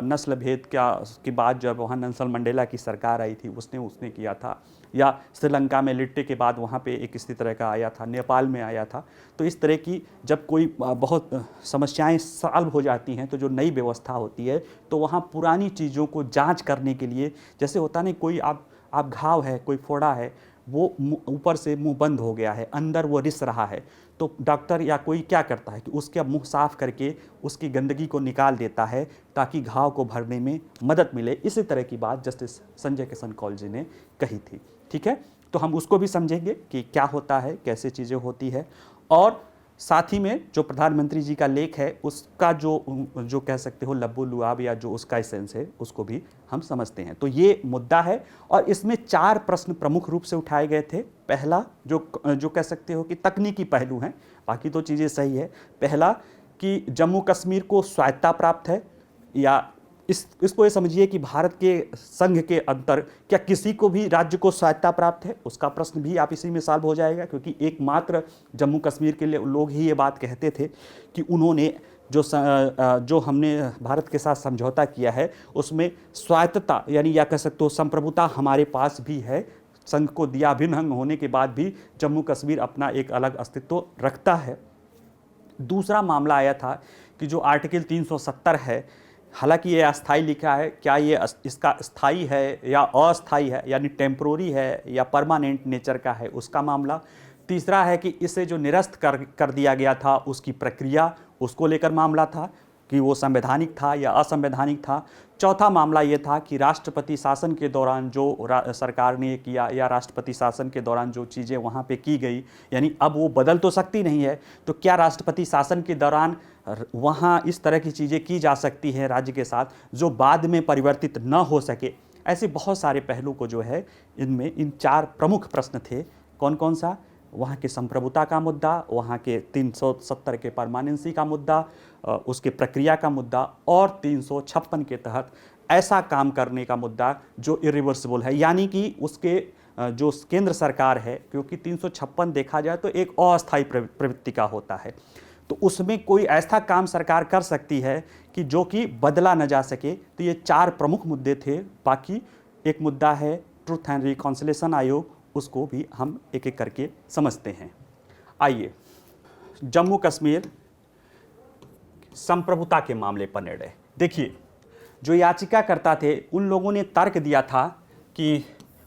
S1: नस्ल भेद के बाद जब वहाँ नेल्सन मंडेला की सरकार आई थी, उसने किया था, या श्रीलंका में लिट्टे के बाद वहाँ पे एक इसी तरह का आया था, नेपाल में आया था। तो इस तरह की जब कोई बहुत समस्याएं सॉल्व हो जाती हैं तो जो नई व्यवस्था होती है तो वहाँ पुरानी चीज़ों को जांच करने के लिए, जैसे होता नहीं, कोई आप घाव है, कोई फोड़ा है, वो ऊपर से मुंह बंद हो गया है, अंदर वो रिस रहा है, तो डॉक्टर या कोई क्या करता है कि उसके मुंह साफ करके उसकी गंदगी को निकाल देता है ताकि घाव को भरने में मदद मिले। इसी तरह की बात जस्टिस संजय किशन कौल जी ने कही थी। ठीक है, तो हम उसको भी समझेंगे कि क्या होता है, कैसे चीज़ें होती है, और साथ ही में जो प्रधानमंत्री जी का लेख है उसका जो कह सकते हो लब्बू लुआब या जो उसका एसेंस है उसको भी हम समझते हैं। तो ये मुद्दा है और इसमें 4 प्रश्न प्रमुख रूप से उठाए गए थे। पहला जो कह सकते हो कि तकनीकी पहलू हैं, बाकी तो चीज़ें सही है। पहला कि जम्मू कश्मीर को स्वायत्तता प्राप्त है, या इसको ये समझिए कि भारत के संघ के अंतर क्या किसी को भी राज्य को स्वायत्तता प्राप्त है, उसका प्रश्न भी आप इसी में सॉल्व हो जाएगा, क्योंकि एकमात्र जम्मू कश्मीर के लिए लोग ही ये बात कहते थे कि उन्होंने जो हमने भारत के साथ समझौता किया है उसमें स्वायत्तता यानी या कह सकते हो संप्रभुता हमारे पास भी है। संघ को दिया भिन्न अंग होने के बाद भी जम्मू कश्मीर अपना एक अलग अस्तित्व रखता है। दूसरा मामला आया था कि जो आर्टिकल 370 है, हालांकि ये अस्थाई लिखा है, क्या ये इसका स्थायी है या अस्थाई है, यानी टेम्प्रोरी है या परमानेंट नेचर का है, उसका मामला। तीसरा है कि इसे जो निरस्त कर दिया गया था उसकी प्रक्रिया, उसको लेकर मामला था कि वो संवैधानिक था या असंवैधानिक था। चौथा मामला ये था कि राष्ट्रपति शासन के दौरान जो सरकार ने किया या राष्ट्रपति शासन के दौरान जो चीज़ें वहाँ पे की गई, यानी अब वो बदल तो सकती नहीं है, तो क्या राष्ट्रपति शासन के दौरान वहाँ इस तरह की चीज़ें की जा सकती हैं राज्य के साथ जो बाद में परिवर्तित न हो सके। ऐसे बहुत सारे पहलू को जो है इनमें इन 4 प्रमुख प्रश्न थे। कौन कौन सा? वहाँ के संप्रभुता का मुद्दा, वहाँ के 370 के परमानेंसी का मुद्दा, उसके प्रक्रिया का मुद्दा, और 356 के तहत ऐसा काम करने का मुद्दा जो इरिवर्सिबल है, यानी कि उसके जो केंद्र सरकार है, क्योंकि 356 देखा जाए तो एक अस्थायी प्रवृत्ति का होता है, तो उसमें कोई ऐसा काम सरकार कर सकती है कि जो कि बदला न जा सके। तो ये 4 प्रमुख मुद्दे थे। बाकी एक मुद्दा है ट्रूथ एंड रिकॉन्सिलेशन आयोग, उसको भी हम एक एक करके समझते हैं। आइए, जम्मू कश्मीर संप्रभुता के मामले पर निर्णय। देखिए, जो याचिकाकर्ता थे उन लोगों ने तर्क दिया था कि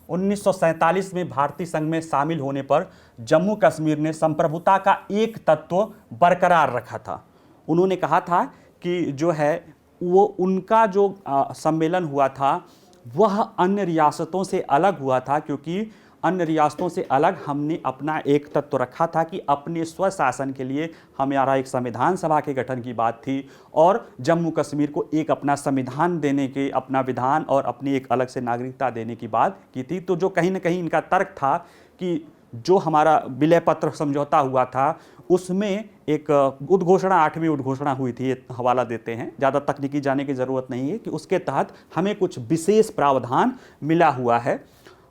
S1: 1947 में भारतीय संघ में शामिल होने पर जम्मू कश्मीर ने संप्रभुता का एक तत्व बरकरार रखा था। उन्होंने कहा था कि जो है वो उनका जो सम्मेलन हुआ था वह अन्य रियासतों से अलग हुआ था, क्योंकि अन्य रियासतों से अलग हमने अपना एक तत्व रखा था कि अपने स्वशासन के लिए हमारा एक संविधान सभा के गठन की बात थी और जम्मू कश्मीर को एक अपना संविधान देने के, अपना विधान और अपनी एक अलग से नागरिकता देने की बात की थी। तो जो कहीं ना कहीं इनका तर्क था कि जो हमारा विलय पत्र समझौता हुआ था उसमें एक उद्घोषणा, 8वीं उद्घोषणा हुई थी, ये हवाला देते हैं, ज़्यादा तकनीकी जाने की ज़रूरत नहीं है, कि उसके तहत हमें कुछ विशेष प्रावधान मिला हुआ है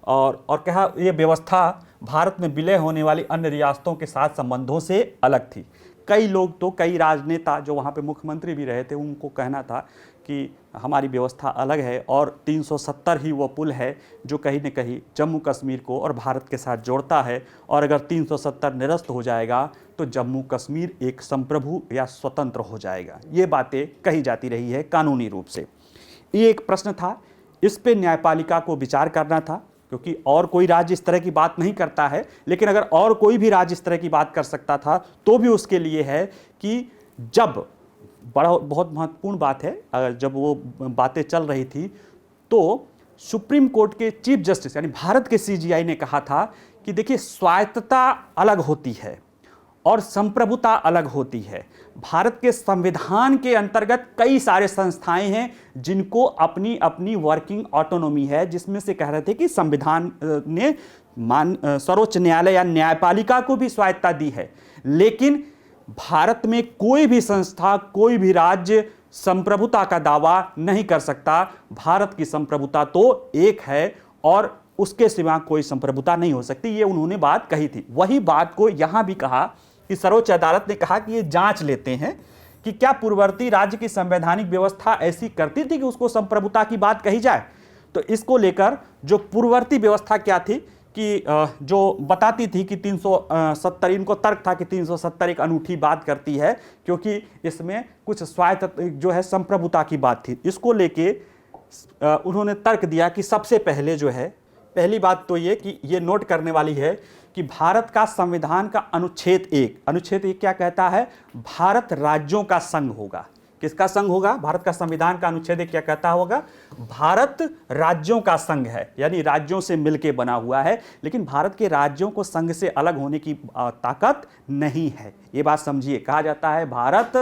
S1: और कहा ये व्यवस्था भारत में विलय होने वाली अन्य रियासतों के साथ संबंधों से अलग थी। कई लोग, तो कई राजनेता जो वहाँ पे मुख्यमंत्री भी रहे थे, उनको कहना था कि हमारी व्यवस्था अलग है और 370 ही वो पुल है जो कहीं न कहीं जम्मू कश्मीर को और भारत के साथ जोड़ता है, और अगर 370 निरस्त हो जाएगा तो जम्मू कश्मीर एक संप्रभु या स्वतंत्र हो जाएगा। ये बातें कही जाती रही है कानूनी रूप से। ये एक प्रश्न था, इस पे न्यायपालिका को विचार करना था, क्योंकि और कोई राज्य इस तरह की बात नहीं करता है, लेकिन अगर और कोई भी राज्य इस तरह की बात कर सकता था तो भी उसके लिए है कि जब बहुत महत्वपूर्ण बात है, जब वो बातें चल रही थी तो सुप्रीम कोर्ट के चीफ जस्टिस यानी भारत के सीजीआई ने कहा था कि देखिए, स्वायत्तता अलग होती है और संप्रभुता अलग होती है। भारत के संविधान के अंतर्गत कई सारे संस्थाएं हैं जिनको अपनी अपनी वर्किंग ऑटोनॉमी है, जिसमें से कह रहे थे कि संविधान ने सर्वोच्च न्यायालय या न्यायपालिका को भी स्वायत्तता दी है, लेकिन भारत में कोई भी संस्था, कोई भी राज्य संप्रभुता का दावा नहीं कर सकता। भारत की संप्रभुता तो एक है और उसके सिवा कोई संप्रभुता नहीं हो सकती। ये उन्होंने बात कही थी। वही बात को यहां भी कहा कि सर्वोच्च अदालत ने कहा कि ये जांच लेते हैं कि क्या पूर्ववर्ती राज्य की संवैधानिक व्यवस्था ऐसी करती थी कि उसको संप्रभुता की बात कही जाए। तो इसको लेकर जो पूर्ववर्ती व्यवस्था क्या थी कि जो बताती थी कि 370, इनको तर्क था कि 370 एक अनूठी बात करती है क्योंकि इसमें कुछ स्वायत्त जो है संप्रभुता की बात थी। इसको लेके उन्होंने तर्क दिया कि सबसे पहले जो है, पहली बात तो ये कि ये नोट करने वाली है कि भारत का संविधान का अनुच्छेद 1 क्या कहता है? भारत राज्यों का संघ होगा। किसका संघ होगा? भारत का संविधान का अनुच्छेद 1 क्या कहता होगा? भारत राज्यों का संघ है, यानी राज्यों से मिलकर बना हुआ है, लेकिन भारत के राज्यों को संघ से अलग होने की ताकत नहीं है। ये बात समझिए। कहा जाता है भारत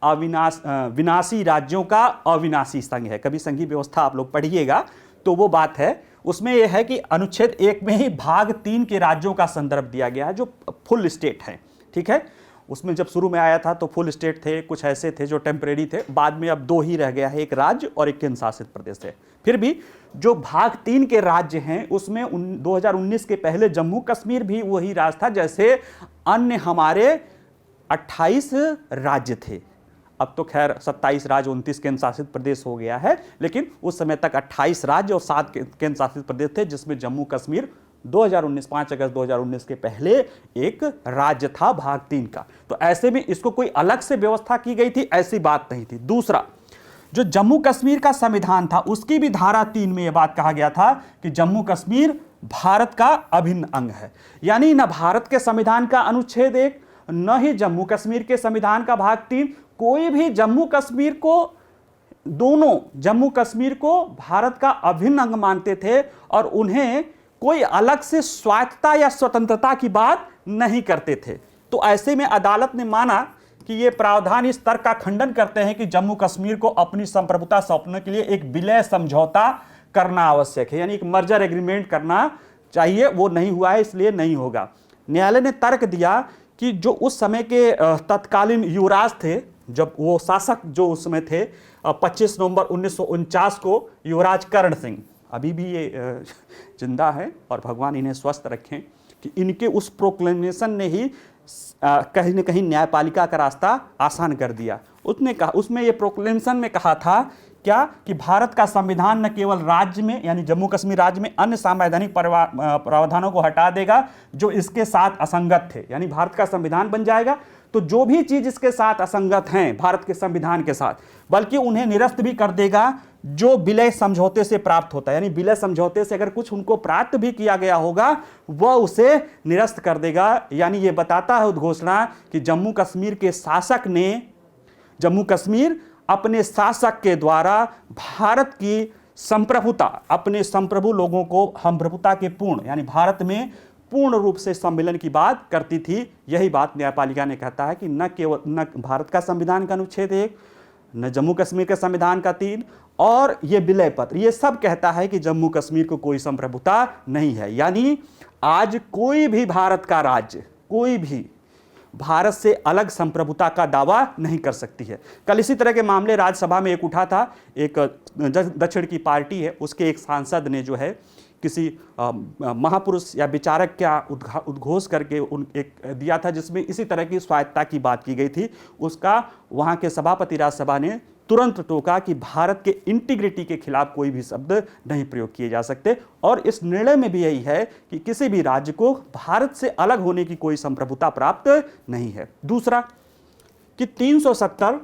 S1: विनाशी राज्यों का अविनाशी संघ है। कभी संघीय व्यवस्था आप लोग पढ़िएगा तो वो बात है। उसमें यह है कि अनुच्छेद 1 में ही भाग 3 के राज्यों का संदर्भ दिया गया है जो फुल स्टेट है। ठीक है, उसमें जब शुरू में आया था तो फुल स्टेट थे, कुछ ऐसे थे जो टेम्परेरी थे, बाद में अब 2 ही रह गया है, एक राज्य और एक केंद्र शासित प्रदेश है। फिर भी जो भाग 3 के राज्य हैं उसमें 2019 के पहले जम्मू कश्मीर भी वही राज्य था जैसे अन्य हमारे 28 राज्य थे। अब तो खैर 27 राज्य 29 केंद्र शासित प्रदेश हो गया है, लेकिन उस समय तक 28 राज्य और 7 केंद्र शासित प्रदेश थे, जिसमें जम्मू कश्मीर 5 अगस्त 2019 के पहले एक राज्य था भाग 3 का। तो ऐसे में इसको कोई अलग से व्यवस्था की गई थी, ऐसी बात नहीं थी। दूसरा, जो जम्मू कश्मीर का संविधान था उसकी भी धारा 3 में यह बात कहा गया था कि जम्मू कश्मीर भारत का अभिन्न अंग है। यानी न भारत के संविधान का अनुच्छेद 1, न ही जम्मू कश्मीर के संविधान का भाग 3, कोई भी जम्मू कश्मीर को, दोनों जम्मू कश्मीर को भारत का अभिन्न अंग मानते थे और उन्हें कोई अलग से स्वायत्तता या स्वतंत्रता की बात नहीं करते थे। तो ऐसे में अदालत ने माना कि ये प्रावधान इस तर्क का खंडन करते हैं कि जम्मू कश्मीर को अपनी संप्रभुता सौंपने के लिए एक विलय समझौता करना आवश्यक है, यानी एक मर्जर एग्रीमेंट करना चाहिए। वो नहीं हुआ है, इसलिए नहीं होगा। न्यायालय ने तर्क दिया कि जो उस समय के तत्कालीन युवराज थे, जब वो शासक जो उस समय थे, 25 नवंबर 1949 को युवराज कर्ण सिंह, अभी भी ये जिंदा है और भगवान इन्हें स्वस्थ रखें, कि इनके उस प्रोक्लेमेशन ने ही कहीं न कहीं न्यायपालिका का रास्ता आसान कर दिया। उसने कहा, उसमें ये प्रोक्लेमेशन में कहा था क्या कि भारत का संविधान न केवल राज्य में यानी जम्मू कश्मीर राज्य में अन्य संवैधानिक प्रावधानों को हटा देगा जो इसके साथ असंगत थे, यानी भारत का संविधान बन जाएगा तो जो भी चीज इसके साथ असंगत हैं भारत के संविधान के साथ, बल्कि उन्हें निरस्त भी कर देगा जो विलय समझौते से प्राप्त होता है। यानी विलय समझौते से अगर कुछ उनको प्राप्त भी किया गया होगा वह उसे निरस्त कर देगा। यानी ये बताता है उद्घोषणा कि जम्मू कश्मीर के शासक ने, जम्मू कश्मीर अपने शासक के द्वारा भारत की संप्रभुता, अपने संप्रभु लोगों को हमप्रभुता के पूर्ण यानी भारत में पूर्ण रूप से सम्मिलन की बात करती थी। यही बात न्यायपालिका ने कहता है कि न केवल न भारत का संविधान का अनुच्छेद 1, न जम्मू कश्मीर के संविधान का 3 और ये विलय पत्र, ये सब कहता है कि जम्मू कश्मीर को कोई संप्रभुता नहीं है। यानी आज कोई भी भारत का राज्य, कोई भी भारत से अलग संप्रभुता का दावा नहीं कर सकती है। कल इसी तरह के मामले राज्यसभा में एक उठा था। एक दक्षिण की पार्टी है, उसके एक सांसद ने जो है किसी महापुरुष या विचारक का उद्घोष करके एक दिया था जिसमें इसी तरह की स्वायत्तता की बात की गई थी। उसका वहाँ के सभापति राज्यसभा ने तुरंत टोका कि भारत के इंटीग्रिटी के खिलाफ कोई भी शब्द नहीं प्रयोग किए जा सकते। और इस निर्णय में भी यही है कि किसी भी राज्य को भारत से अलग होने की कोई संप्रभुता प्राप्त नहीं है। दूसरा कि 370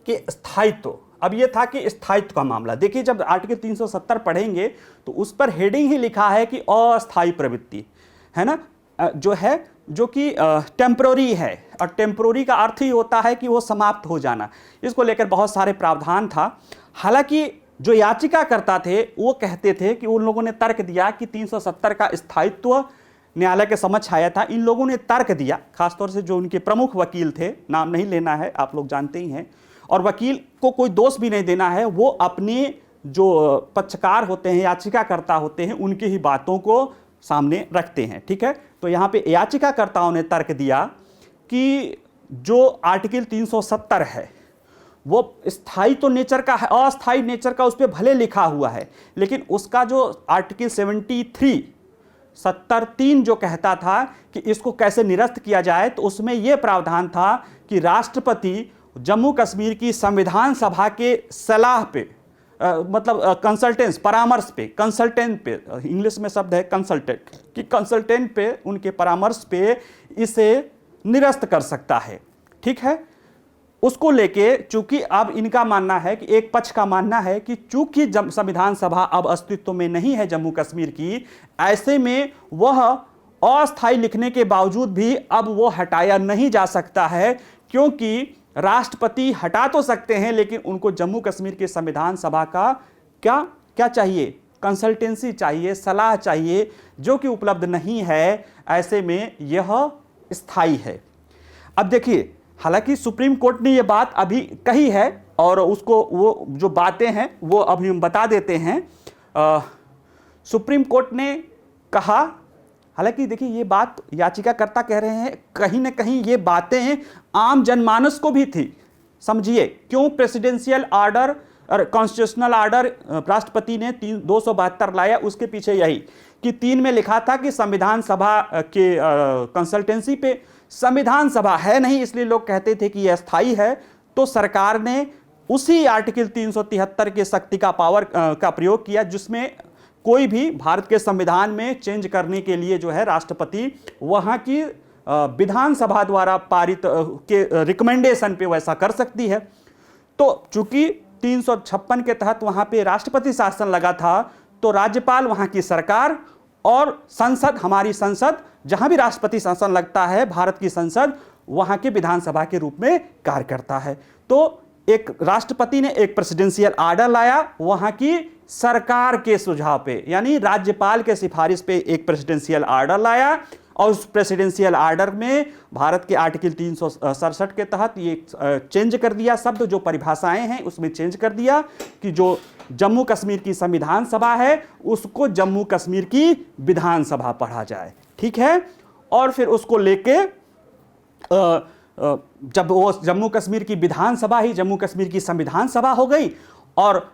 S1: के स्थायित्व, अब यह था कि स्थायित्व का मामला। देखिए जब आर्टिकल 370 पढ़ेंगे तो उस पर हेडिंग ही लिखा है कि अस्थायी प्रवृत्ति है ना, जो है जो कि टेम्पररी है, और टेम्पररी का अर्थ ही होता है कि वो समाप्त हो जाना। इसको लेकर बहुत सारे प्रावधान था। हालांकि जो याचिकाकर्ता थे वो कहते थे कि उन लोगों ने तर्क दिया कि 370 का स्थायित्व न्यायालय के समक्ष आया था। इन लोगों ने तर्क दिया, खासतौर से जो उनके प्रमुख वकील थे, नाम नहीं लेना है, आप लोग जानते ही हैं, और वकील को कोई दोष भी नहीं देना है, वो अपने जो पक्षकार होते हैं, याचिकाकर्ता होते हैं, उनकी ही बातों को सामने रखते हैं। ठीक है, तो यहाँ पे याचिकाकर्ताओं ने तर्क दिया कि जो आर्टिकल 370 है वो स्थायी तो नेचर का है, अस्थायी नेचर का उस पर भले लिखा हुआ है, लेकिन उसका जो आर्टिकल 73 जो कहता था कि इसको कैसे निरस्त किया जाए, तो उसमें यह प्रावधान था कि राष्ट्रपति जम्मू कश्मीर की संविधान सभा के सलाह पे मतलब कंसल्टेंस, परामर्श पे, कंसल्टेंट पे, इंग्लिश में शब्द है कंसल्टेंट, कि कंसल्टेंट पे, उनके परामर्श पे इसे निरस्त कर सकता है। ठीक है, उसको लेके चूंकि अब इनका मानना है कि एक पक्ष का मानना है कि चूंकि संविधान सभा अब अस्तित्व में नहीं है जम्मू कश्मीर की, ऐसे में वह अस्थायी लिखने के बावजूद भी अब वो हटाया नहीं जा सकता है, क्योंकि राष्ट्रपति हटा तो सकते हैं लेकिन उनको जम्मू कश्मीर की संविधान सभा का क्या चाहिए, कंसल्टेंसी चाहिए, सलाह चाहिए, जो कि उपलब्ध नहीं है। ऐसे में यह स्थायी है। अब देखिए, हालांकि सुप्रीम कोर्ट ने यह बात अभी कही है और उसको वो जो बातें हैं वो अभी हम बता देते हैं। सुप्रीम कोर्ट ने कहा, हालांकि देखिए ये बात याचिकाकर्ता कह रहे हैं, कहीं ना कहीं ये बातें आम जनमानस को भी थी। समझिए क्यों प्रेसिडेंशियल ऑर्डर और कॉन्स्टिट्यूशनल ऑर्डर राष्ट्रपति ने 272 लाया, उसके पीछे यही कि 3 में लिखा था कि संविधान सभा के कंसल्टेंसी पे, संविधान सभा है नहीं इसलिए लोग कहते थे कि यह अस्थायी है, तो सरकार ने उसी आर्टिकल 373 के शक्ति का पावर का प्रयोग किया, जिसमें कोई भी भारत के संविधान में चेंज करने के लिए जो है राष्ट्रपति वहां की विधानसभा द्वारा पारित के रिकमेंडेशन पे वैसा कर सकती है। तो चूंकि 356 के तहत वहां पे राष्ट्रपति शासन लगा था, तो राज्यपाल, वहां की सरकार और संसद, हमारी संसद, जहां भी राष्ट्रपति शासन लगता है, भारत की संसद वहां के विधानसभा के रूप में कार्य करता है। तो एक राष्ट्रपति ने एक प्रेसिडेंशियल ऑर्डर लाया, वहां की सरकार के सुझाव पे, यानी राज्यपाल के सिफारिश पे एक प्रेसिडेंशियल ऑर्डर लाया, और उस प्रेसिडेंशियल ऑर्डर में भारत के आर्टिकल 367 के तहत ये चेंज कर दिया, शब्द जो परिभाषाएं हैं उसमें चेंज कर दिया कि जो जम्मू कश्मीर की संविधान सभा है उसको जम्मू कश्मीर की विधानसभा पढ़ा जाए। ठीक है, और फिर उसको लेके जब वो जम्मू कश्मीर की विधानसभा ही जम्मू कश्मीर की संविधान सभा हो गई, और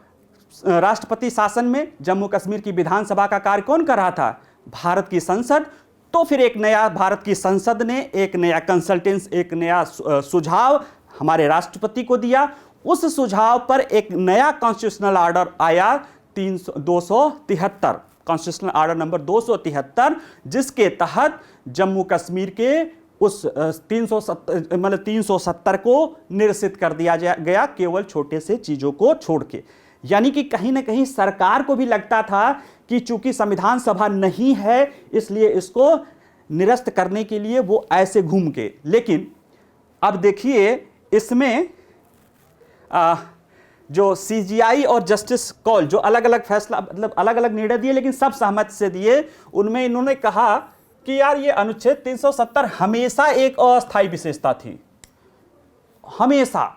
S1: राष्ट्रपति शासन में जम्मू कश्मीर की विधानसभा का कार्य कौन कर रहा था, भारत की संसद। तो फिर एक नया, भारत की संसद ने एक नया कंसल्टेंस, एक नया सुझाव हमारे राष्ट्रपति को दिया। उस सुझाव पर एक नया कॉन्स्टिट्यूशनल ऑर्डर आया 273, कॉन्स्टिट्यूशनल ऑर्डर नंबर 273, जिसके तहत जम्मू कश्मीर के उस 370 को निरसित कर दिया गया, केवल छोटे से चीजों को छोड़ के। यानी कि कहीं ना कहीं सरकार को भी लगता था कि चूंकि संविधान सभा नहीं है इसलिए इसको निरस्त करने के लिए वो ऐसे घूम के। लेकिन अब देखिए इसमें जो सीजीआई और जस्टिस कॉल जो अलग अलग फैसला, मतलब अलग अलग निर्णय दिए लेकिन सब सहमति से दिए, उनमें इन्होंने कहा कि यार ये अनुच्छेद 370 हमेशा एक अस्थायी विशेषता थी, हमेशा।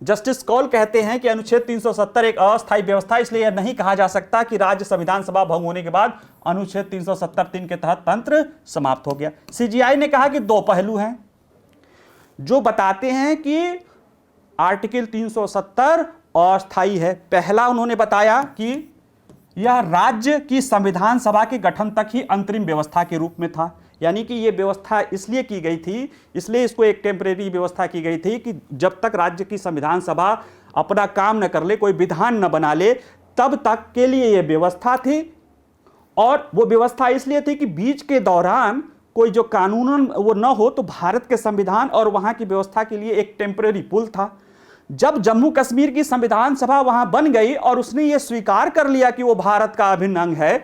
S1: जस्टिस कौल कहते हैं कि अनुच्छेद 370 एक अस्थायी व्यवस्था, इसलिए यह नहीं कहा जा सकता कि राज्य संविधान सभा भंग होने के बाद अनुच्छेद 370(3) के तहत तंत्र समाप्त हो गया। सीजीआई ने कहा कि दो पहलू हैं जो बताते हैं कि आर्टिकल 370 अस्थायी है। पहला उन्होंने बताया कि यह राज्य की संविधान सभा के गठन तक ही अंतरिम व्यवस्था के रूप में था, यानी कि यह व्यवस्था इसलिए की गई थी, इसलिए इसको एक टेम्परेरी व्यवस्था की गई थी कि जब तक राज्य की संविधान सभा अपना काम न कर ले, कोई विधान न बना ले, तब तक के लिए यह व्यवस्था थी। और वो व्यवस्था इसलिए थी कि बीच के दौरान कोई जो कानून वो न हो, तो भारत के संविधान और वहां की व्यवस्था के लिए एक टेम्परेरी पुल था। जब जम्मू कश्मीर की संविधान सभा वहां बन गई और उसने ये स्वीकार कर लिया कि वो भारत का अभिन्न अंग है,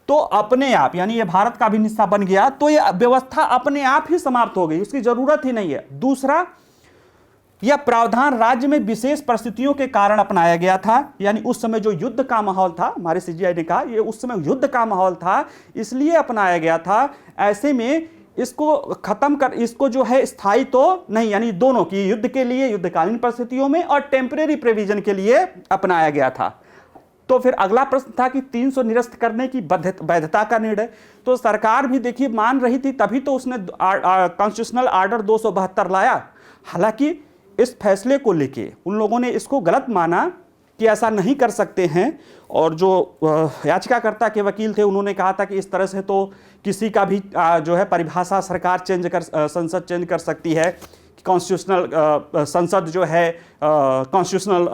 S1: तो अपने आप, यानी ये भारत का अभिन्न हिस्सा बन गया, तो ये व्यवस्था अपने आप ही समाप्त हो गई, उसकी जरूरत ही नहीं है। दूसरा, यह प्रावधान राज्य में विशेष परिस्थितियों के कारण अपनाया गया था, यानी उस समय जो युद्ध का माहौल था, हमारे सीजीआई ने कहा ये उस समय युद्ध का माहौल था इसलिए अपनाया गया था। ऐसे में इसको खत्म कर, इसको जो है स्थायी तो नहीं, यानी दोनों की, युद्ध के लिए युद्धकालीन परिस्थितियों में और टेम्परेरी प्रोविजन के लिए अपनाया गया था। तो फिर अगला प्रश्न था कि 300 निरस्त करने की वैधता का निर्णय। तो सरकार भी देखिए मान रही थी, तभी तो उसने कॉन्स्टिट्यूशनल आर्डर 272 लाया। हालांकि इस फैसले को लेके उन लोगों ने इसको गलत माना कि ऐसा नहीं कर सकते हैं, और जो याचिकाकर्ता के वकील थे उन्होंने कहा था कि इस तरह से तो किसी का भी जो है परिभाषा सरकार संसद चेंज कर सकती है। कॉन्स्टिट्यूशनल संसद जो है कॉन्स्टिट्यूशनल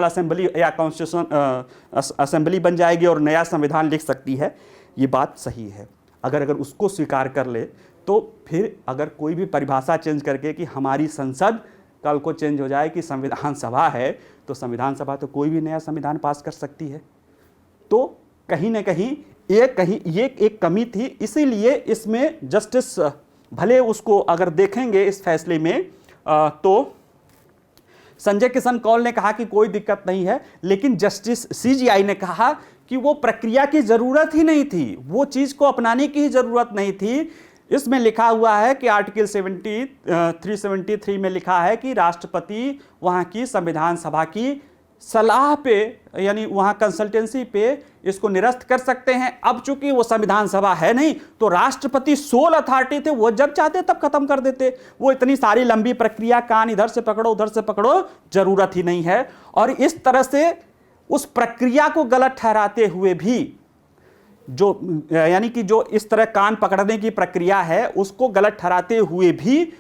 S1: असेंबली या कॉन्स्टिट्यूशनल असेंबली बन जाएगी और नया संविधान लिख सकती है। ये बात सही है। अगर उसको स्वीकार कर ले तो फिर अगर कोई भी परिभाषा चेंज करके कि हमारी संसद कल को चेंज हो जाए कि संविधान सभा है, तो संविधान सभा तो कोई भी नया संविधान पास कर सकती है। तो कहीं ना कहीं ये एक कमी थी, इसीलिए इसमें जस्टिस भले उसको अगर देखेंगे इस फैसले में तो संजय किशन कौल ने कहा कि कोई दिक्कत नहीं है, लेकिन जस्टिस सीजीआई ने कहा कि वो प्रक्रिया की जरूरत ही नहीं थी, वो चीज को अपनाने की ही जरूरत नहीं थी। इसमें लिखा हुआ है कि आर्टिकल 373 में लिखा है कि राष्ट्रपति वहां की संविधान सभा की सलाह पे, यानी वहां कंसल्टेंसी पे इसको निरस्त कर सकते हैं। अब चूंकि वो संविधान सभा है नहीं, तो राष्ट्रपति सोल अथॉरिटी थे, वो जब चाहते तब खत्म कर देते। वो इतनी सारी लंबी प्रक्रिया, कान इधर से पकड़ो उधर से पकड़ो, जरूरत ही नहीं है। और इस तरह से उस प्रक्रिया को गलत ठहराते हुए भी, जो यानी कि जो इस तरह कान पकड़ने की प्रक्रिया है उसको गलत ठहराते हुए भी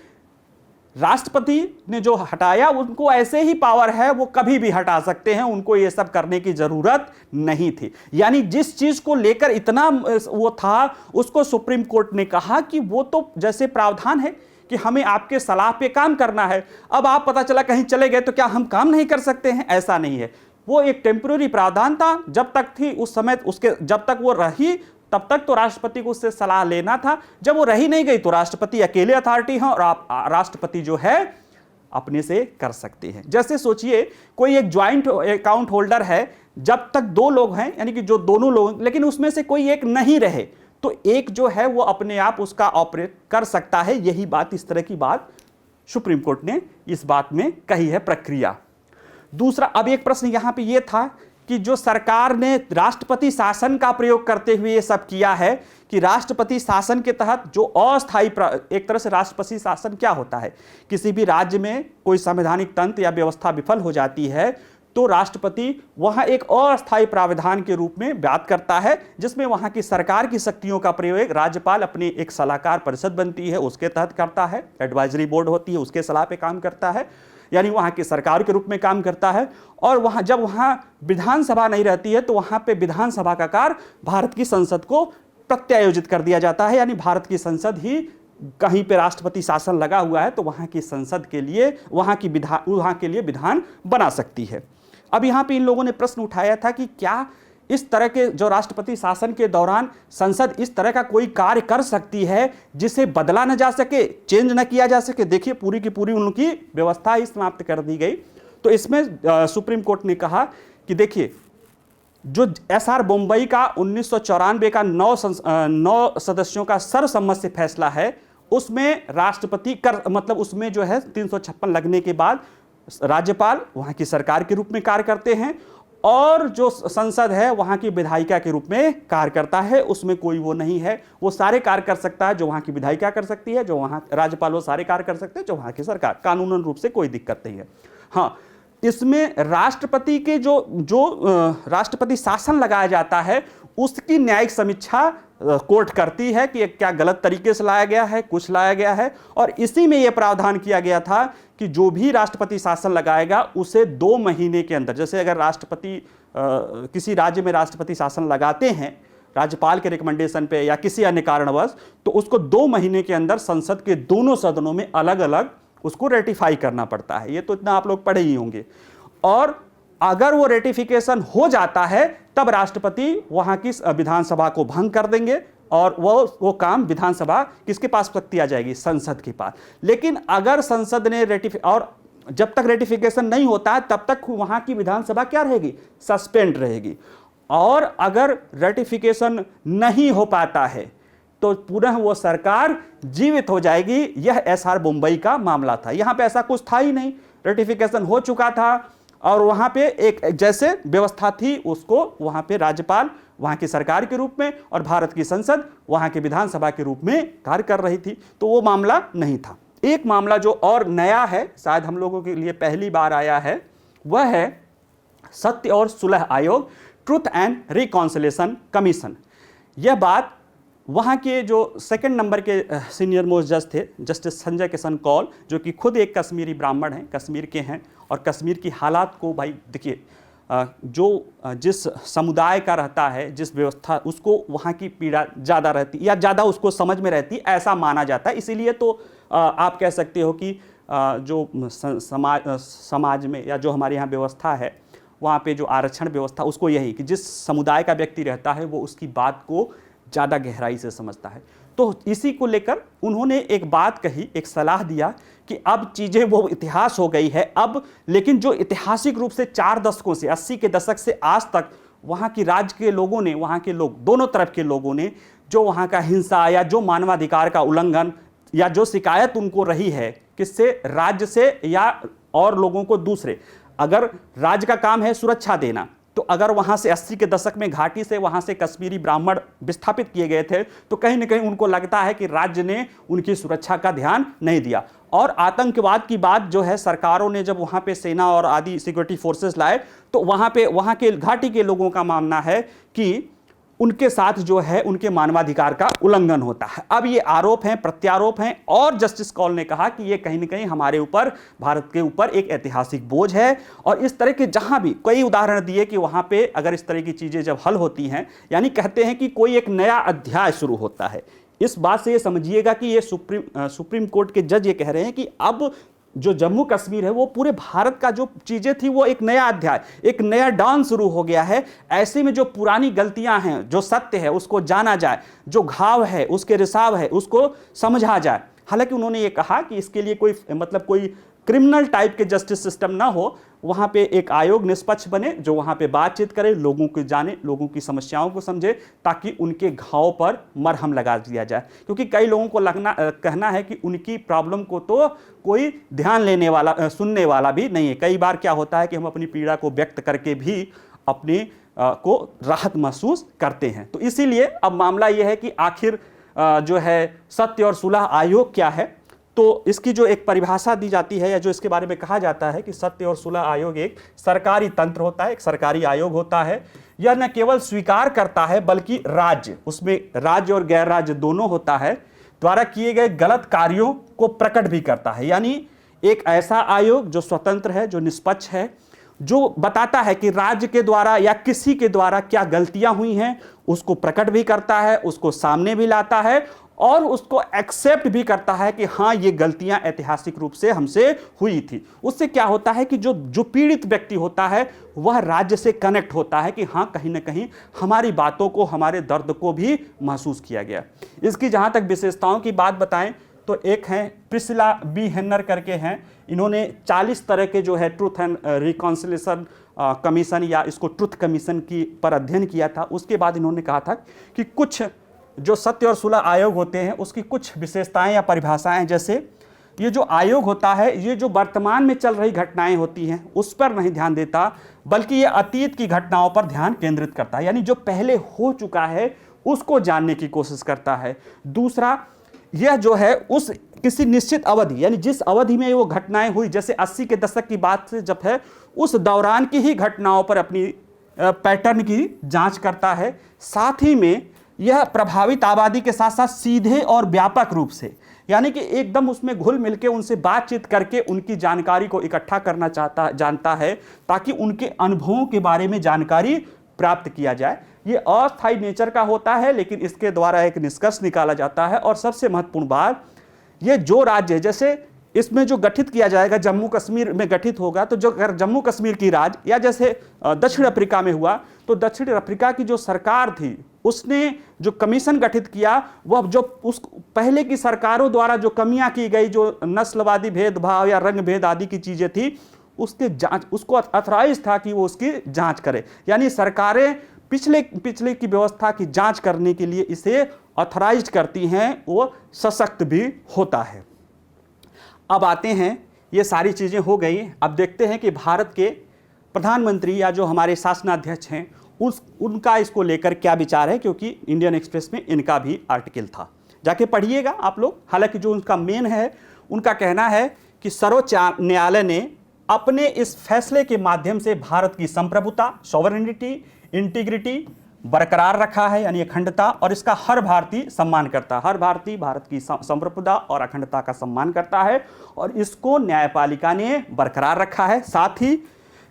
S1: राष्ट्रपति ने जो हटाया, उनको ऐसे ही पावर है, वो कभी भी हटा सकते हैं, उनको ये सब करने की जरूरत नहीं थी। यानी जिस चीज को लेकर इतना वो था, उसको सुप्रीम कोर्ट ने कहा कि वो तो जैसे प्रावधान है कि हमें आपके सलाह पे काम करना है, अब आप पता चला कहीं चले गए तो क्या हम काम नहीं कर सकते हैं? ऐसा नहीं है। वो एक टेम्पररी प्रावधान था, जब तक थी उस समय, उसके जब तक वो रही तब तक तो राष्ट्रपति को उससे सलाह लेना था। जब वो रही नहीं गई तो राष्ट्रपति अकेले अथॉरिटी है और राष्ट्रपति जो है अपने से कर सकते हैं। जैसे सोचिए कोई एक ज्वाइंट अकाउंट होल्डर है, जब तक दो लोग हैं, यानी कि जो दोनों लोग, लेकिन उसमें से कोई एक नहीं रहे तो एक जो है वो अपने आप उसका ऑपरेट कर सकता है। यही बात, इस तरह की बात सुप्रीम कोर्ट ने इस बात में कही है, प्रक्रिया। दूसरा, अब एक प्रश्न यहां पे ये था कि जो सरकार ने राष्ट्रपति शासन का प्रयोग करते हुए ये सब किया है कि राष्ट्रपति शासन के तहत जो अस्थायी, एक तरह से राष्ट्रपति शासन क्या होता है, किसी भी राज्य में कोई संवैधानिक तंत्र या व्यवस्था विफल हो जाती है तो राष्ट्रपति वहां एक अस्थायी प्रावधान के रूप में बात करता है, जिसमें वहां की सरकार की शक्तियों का प्रयोग राज्यपाल अपनी एक सलाहकार परिषद बनती है उसके तहत करता है, एडवाइजरी बोर्ड होती है उसके सलाह पे काम करता है, यानी वहाँ की सरकार के रूप में काम करता है। और वहाँ जब वहाँ विधानसभा नहीं रहती है तो वहाँ पे विधानसभा का कार्य भारत की संसद को प्रत्यायोजित कर दिया जाता है, यानी भारत की संसद ही, कहीं पे राष्ट्रपति शासन लगा हुआ है तो वहाँ की संसद के लिए, वहाँ के लिए विधान बना सकती है। अब यहाँ पे इन लोगों ने प्रश्न उठाया था कि क्या इस तरह के जो राष्ट्रपति शासन के दौरान संसद इस तरह का कोई कार्य कर सकती है जिसे बदला न जा सके, चेंज न किया जा सके? देखिए पूरी की पूरी उनकी व्यवस्था ही समाप्त कर दी गई। तो इसमें सुप्रीम कोर्ट ने कहा कि देखिए, जो एसआर बॉम्बई का 1994 का 9 सदस्यों का सर्वसम्मत से फैसला है, उसमें राष्ट्रपति कर, मतलब उसमें जो है 356 लगने के बाद राज्यपाल वहां की सरकार के रूप में कार्य करते हैं और जो संसद है वहां की विधायिका के रूप में कार्य करता है। उसमें कोई वो नहीं है, वो सारे कार्य कर सकता है जो वहां की विधायिका कर सकती है, जो वहां राज्यपाल वो सारे कार्य कर सकते हैं जो वहां की सरकार, कानूनन रूप से कोई दिक्कत नहीं है। हाँ, इसमें राष्ट्रपति के जो राष्ट्रपति शासन लगाया जाता है उसकी न्यायिक समीक्षा कोर्ट करती है कि क्या गलत तरीके से लाया गया है, कुछ लाया गया है। और इसी में यह प्रावधान किया गया था कि जो भी राष्ट्रपति शासन लगाएगा उसे 2 महीने के अंदर, जैसे अगर राष्ट्रपति किसी राज्य में राष्ट्रपति शासन लगाते हैं राज्यपाल के रिकमेंडेशन पे या किसी अन्य कारणवश, तो उसको 2 महीने के अंदर संसद के दोनों सदनों में अलग अलग उसको रेटिफाई करना पड़ता है। ये तो इतना आप लोग पढ़े ही होंगे। और अगर वो रेटिफिकेशन हो जाता है तब राष्ट्रपति वहां की विधानसभा को भंग कर देंगे और वो काम विधानसभा किसके पास शक्ति आ जाएगी, संसद के पास। लेकिन अगर संसद ने और जब तक रेटिफिकेशन नहीं होता है तब तक वहां की विधानसभा क्या रहेगी, सस्पेंड रहेगी। और अगर रेटिफिकेशन नहीं हो पाता है तो पुनः वो सरकार जीवित हो जाएगी। यह एसआर मुंबई का मामला था। यहां पे ऐसा कुछ था ही नहीं, रेटिफिकेशन हो चुका था और वहां पे एक जैसे व्यवस्था थी उसको वहां पे राज्यपाल वहां की सरकार के रूप में और भारत की संसद वहां के विधानसभा के रूप में कार्य कर रही थी, तो वो मामला नहीं था। एक मामला जो और नया है, शायद हम लोगों के लिए पहली बार आया है, वह है सत्य और सुलह आयोग, ट्रूथ एंड रिकॉन्सिलिएशन कमीशन। यह बात वहाँ के जो सेकंड नंबर के सीनियर मोस्ट जज थे, जस्टिस संजय किशन कौल, जो कि खुद एक कश्मीरी ब्राह्मण हैं, कश्मीर के हैं, और कश्मीर की हालात को भाई देखिए, जो जिस समुदाय का रहता है, जिस व्यवस्था, उसको वहाँ की पीड़ा ज़्यादा रहती या ज़्यादा उसको समझ में रहती, ऐसा माना जाता है। इसीलिए तो आप कह सकते हो कि जो समाज में या जो हमारे यहाँ व्यवस्था है वहाँ पे जो आरक्षण व्यवस्था, उसको यही कि जिस समुदाय का व्यक्ति रहता है वो उसकी बात को ज़्यादा गहराई से समझता है। तो इसी को लेकर उन्होंने एक बात कही, एक सलाह दिया कि अब चीज़ें वो इतिहास हो गई है अब, लेकिन जो ऐतिहासिक रूप से 4 दशकों से 80 के दशक से आज तक वहाँ की राज्य के लोगों ने, वहाँ के लोग, दोनों तरफ के लोगों ने जो वहाँ का हिंसा या जो मानवाधिकार का उल्लंघन या जो शिकायत उनको रही है, किससे, राज्य से या और लोगों को दूसरे, अगर राज्य का काम है सुरक्षा देना, तो अगर वहाँ से 80 के दशक में घाटी से वहाँ से कश्मीरी ब्राह्मण विस्थापित किए गए थे तो कहीं ना कहीं उनको लगता है कि राज्य ने उनकी सुरक्षा का ध्यान नहीं दिया। और आतंकवाद की बात जो है, सरकारों ने जब वहाँ पे सेना और आदि सिक्योरिटी फोर्सेस लाए तो वहाँ के घाटी के लोगों का मानना है कि उनके साथ जो है उनके मानवाधिकार का उल्लंघन होता है। अब ये आरोप हैं, प्रत्यारोप हैं, और जस्टिस कौल ने कहा कि ये कहीं ना कहीं हमारे ऊपर, भारत के ऊपर एक ऐतिहासिक बोझ है। और इस तरह के जहां भी कई उदाहरण दिए कि वहां पे अगर इस तरह की चीजें जब हल होती हैं, यानी कहते हैं कि कोई एक नया अध्याय शुरू होता है। इस बात से ये समझिएगा कि ये सुप्रीम कोर्ट के जज ये कह रहे हैं कि अब जो जम्मू कश्मीर है वो पूरे भारत का जो चीजें थी वो एक नया अध्याय, एक नया डाउन शुरू हो गया है। ऐसे में जो पुरानी गलतियां हैं, जो सत्य है उसको जाना जाए, जो घाव है उसके रिसाव है उसको समझा जाए। हालांकि उन्होंने ये कहा कि इसके लिए कोई क्रिमिनल टाइप के जस्टिस सिस्टम ना हो, वहाँ पे एक आयोग निष्पक्ष बने जो वहाँ पे बातचीत करे, लोगों को जाने, लोगों की समस्याओं को समझे, ताकि उनके घाव पर मरहम लगा दिया जाए। क्योंकि कई लोगों को कहना है कि उनकी प्रॉब्लम को तो कोई ध्यान लेने वाला, सुनने वाला भी नहीं है। कई बार क्या होता है कि हम अपनी पीड़ा को व्यक्त करके भी अपने को राहत महसूस करते हैं। तो इसीलिए अब मामला यह है कि आखिर जो है सत्य और सुलह आयोग क्या है। तो इसकी जो एक परिभाषा दी जाती है या जो इसके बारे में कहा जाता है कि सत्य और सुलह आयोग एक सरकारी तंत्र होता है, एक सरकारी आयोग होता है। यह न केवल स्वीकार करता है बल्कि राज्य, उसमें राज्य और गैर राज्य दोनों होता है, द्वारा किए गए गलत कार्यों को प्रकट भी करता है। यानी एक ऐसा आयोग जो स्वतंत्र है, जो निष्पक्ष है, जो बताता है कि राज्य के द्वारा या किसी के द्वारा क्या गलतियां हुई हैं, उसको प्रकट भी करता है, उसको सामने भी लाता है और उसको एक्सेप्ट भी करता है कि हाँ ये गलतियां ऐतिहासिक रूप से हमसे हुई थी। उससे क्या होता है कि जो पीड़ित व्यक्ति होता है वह राज्य से कनेक्ट होता है कि हाँ कहीं ना कहीं हमारी बातों को, हमारे दर्द को भी महसूस किया गया। इसकी जहाँ तक विशेषताओं की बात बताएं तो एक हैं प्रिसिला बी हेनर करके हैं, इन्होंने 40 तरह के जो है ट्रूथ एंड रिकॉन्सिलिएशन कमीशन या इसको ट्रूथ कमीशन की पर अध्ययन किया था। उसके बाद इन्होंने कहा था कि कुछ जो सत्य और सुलह आयोग होते हैं उसकी कुछ विशेषताएं या परिभाषाएं, जैसे ये जो आयोग होता है ये जो वर्तमान में चल रही घटनाएं होती हैं उस पर नहीं ध्यान देता, बल्कि ये अतीत की घटनाओं पर ध्यान केंद्रित करता है, यानी जो पहले हो चुका है उसको जानने की कोशिश करता है। दूसरा, यह जो है उस किसी निश्चित अवधि, यानी जिस अवधि में वो घटनाएं हुई, जैसे 80 के दशक की बात से जब है, उस दौरान की ही घटनाओं पर अपनी पैटर्न की जांच करता है। साथ ही में यह प्रभावित आबादी के साथ साथ सीधे और व्यापक रूप से, यानी कि एकदम उसमें घुल मिल के उनसे बातचीत करके उनकी जानकारी को इकट्ठा करना जानता है, ताकि उनके अनुभवों के बारे में जानकारी प्राप्त किया जाए। ये अस्थायी नेचर का होता है, लेकिन इसके द्वारा एक निष्कर्ष निकाला जाता है। और सबसे महत्वपूर्ण बात, ये जो राज्य है, जैसे इसमें जो गठित किया जाएगा, जम्मू कश्मीर में गठित होगा, तो जो अगर जम्मू कश्मीर की राज या जैसे दक्षिण अफ्रीका में हुआ, तो दक्षिण अफ्रीका की जो सरकार थी उसने जो कमीशन गठित किया, वह जो उस पहले की सरकारों द्वारा जो कमियां की गई, जो नस्लवादी भेदभाव या रंग भेद आदि की चीजें थी, उसके जांच, उसको अथॉराइज था कि वो उसकी जांच करे। यानी सरकारें पिछले की व्यवस्था की जांच करने के लिए इसे ऑथराइज करती हैं, वो सशक्त भी होता है। अब आते हैं, ये सारी चीज़ें हो गई, अब देखते हैं कि भारत के प्रधानमंत्री या जो हमारे शासनाध्यक्ष हैं उनका इसको लेकर क्या विचार है, क्योंकि इंडियन एक्सप्रेस में इनका भी आर्टिकल था, जाके पढ़िएगा आप लोग। हालांकि जो उनका मेन है, उनका कहना है कि सर्वोच्च न्यायालय ने अपने इस फैसले के माध्यम से भारत की संप्रभुता, सॉवरेनिटी, इंटीग्रिटी बरकरार रखा है, यानी अखंडता, और इसका हर भारतीय सम्मान करता है। हर भारतीय भारत की संप्रभुता और अखंडता का सम्मान करता है, और इसको न्यायपालिका ने बरकरार रखा है। साथ ही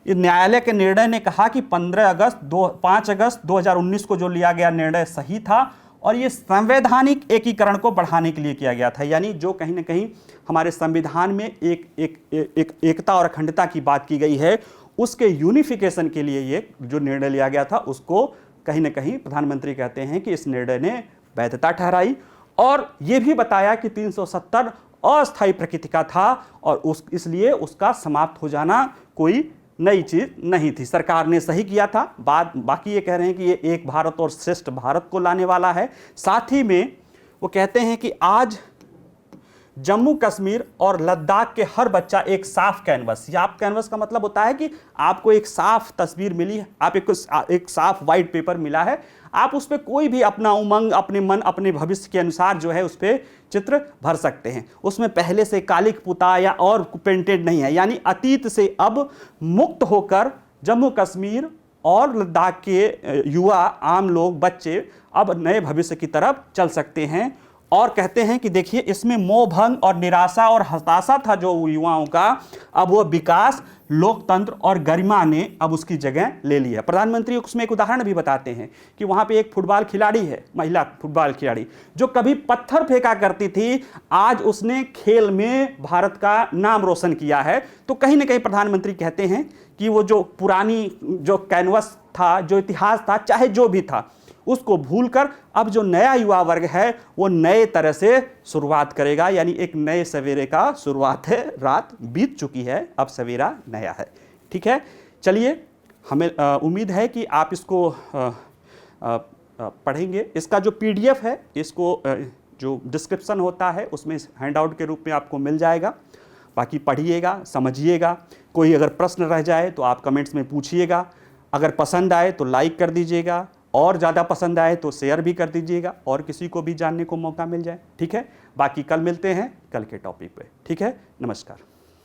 S1: न्यायालय के निर्णय ने कहा कि 5 अगस्त 2019 को जो लिया गया निर्णय सही था, और ये संवैधानिक एकीकरण को बढ़ाने के लिए किया गया था। यानी जो कहीं ना कहीं हमारे संविधान में एकता और अखंडता की बात की गई है, उसके यूनिफिकेशन के लिए ये जो निर्णय लिया गया था, उसको कहीं ना कहीं प्रधानमंत्री कहते हैं कि इस निर्णय ने वैधता ठहराई, और ये भी बताया कि 370 अस्थायी प्रकृति का था, और इसलिए उसका समाप्त हो जाना कोई नई चीज नहीं थी, सरकार ने सही किया था। बाकी ये कह रहे हैं कि ये एक भारत और श्रेष्ठ भारत को लाने वाला है। साथ ही में वो कहते हैं कि आज जम्मू कश्मीर और लद्दाख के हर बच्चा एक साफ कैनवस, या आप कैनवस का मतलब होता है कि आपको एक साफ तस्वीर मिली है, आप एक साफ वाइट पेपर मिला है, आप उस पर कोई भी अपना उमंग, अपने मन, अपने भविष्य के अनुसार जो है उस पर चित्र भर सकते हैं। उसमें पहले से कालिक पुता या और पेंटेड नहीं है, यानी अतीत से अब मुक्त होकर जम्मू कश्मीर और लद्दाख के युवा, आम लोग, बच्चे अब नए भविष्य की तरफ चल सकते हैं। और कहते हैं कि देखिए, इसमें मोह भंग और निराशा और हताशा था जो युवाओं का, अब वो विकास, लोकतंत्र और गरिमा ने अब उसकी जगह ले ली है। प्रधानमंत्री उसमें एक उदाहरण भी बताते हैं कि वहाँ पे एक फुटबॉल खिलाड़ी है, महिला फुटबॉल खिलाड़ी, जो कभी पत्थर फेंका करती थी, आज उसने खेल में भारत का नाम रोशन किया है। तो कहीं ना कहीं प्रधानमंत्री कहते हैं कि वो जो पुरानी जो कैनवस था, जो इतिहास था, चाहे जो भी था, उसको भूलकर अब जो नया युवा वर्ग है वो नए तरह से शुरुआत करेगा। यानी एक नए सवेरे का शुरुआत है, रात बीत चुकी है, अब सवेरा नया है। ठीक है, चलिए, हमें उम्मीद है कि आप इसको पढ़ेंगे। इसका जो PDF है, इसको जो डिस्क्रिप्शन होता है उसमें हैंडआउट के रूप में आपको मिल जाएगा। बाकी पढ़िएगा, समझिएगा। कोई अगर प्रश्न रह जाए तो आप कमेंट्स में पूछिएगा। अगर पसंद आए तो लाइक कर दीजिएगा, और ज़्यादा पसंद आए तो शेयर भी कर दीजिएगा, और किसी को भी जानने को मौका मिल जाए। ठीक है, बाकी कल मिलते हैं कल के टॉपिक पे। ठीक है, नमस्कार।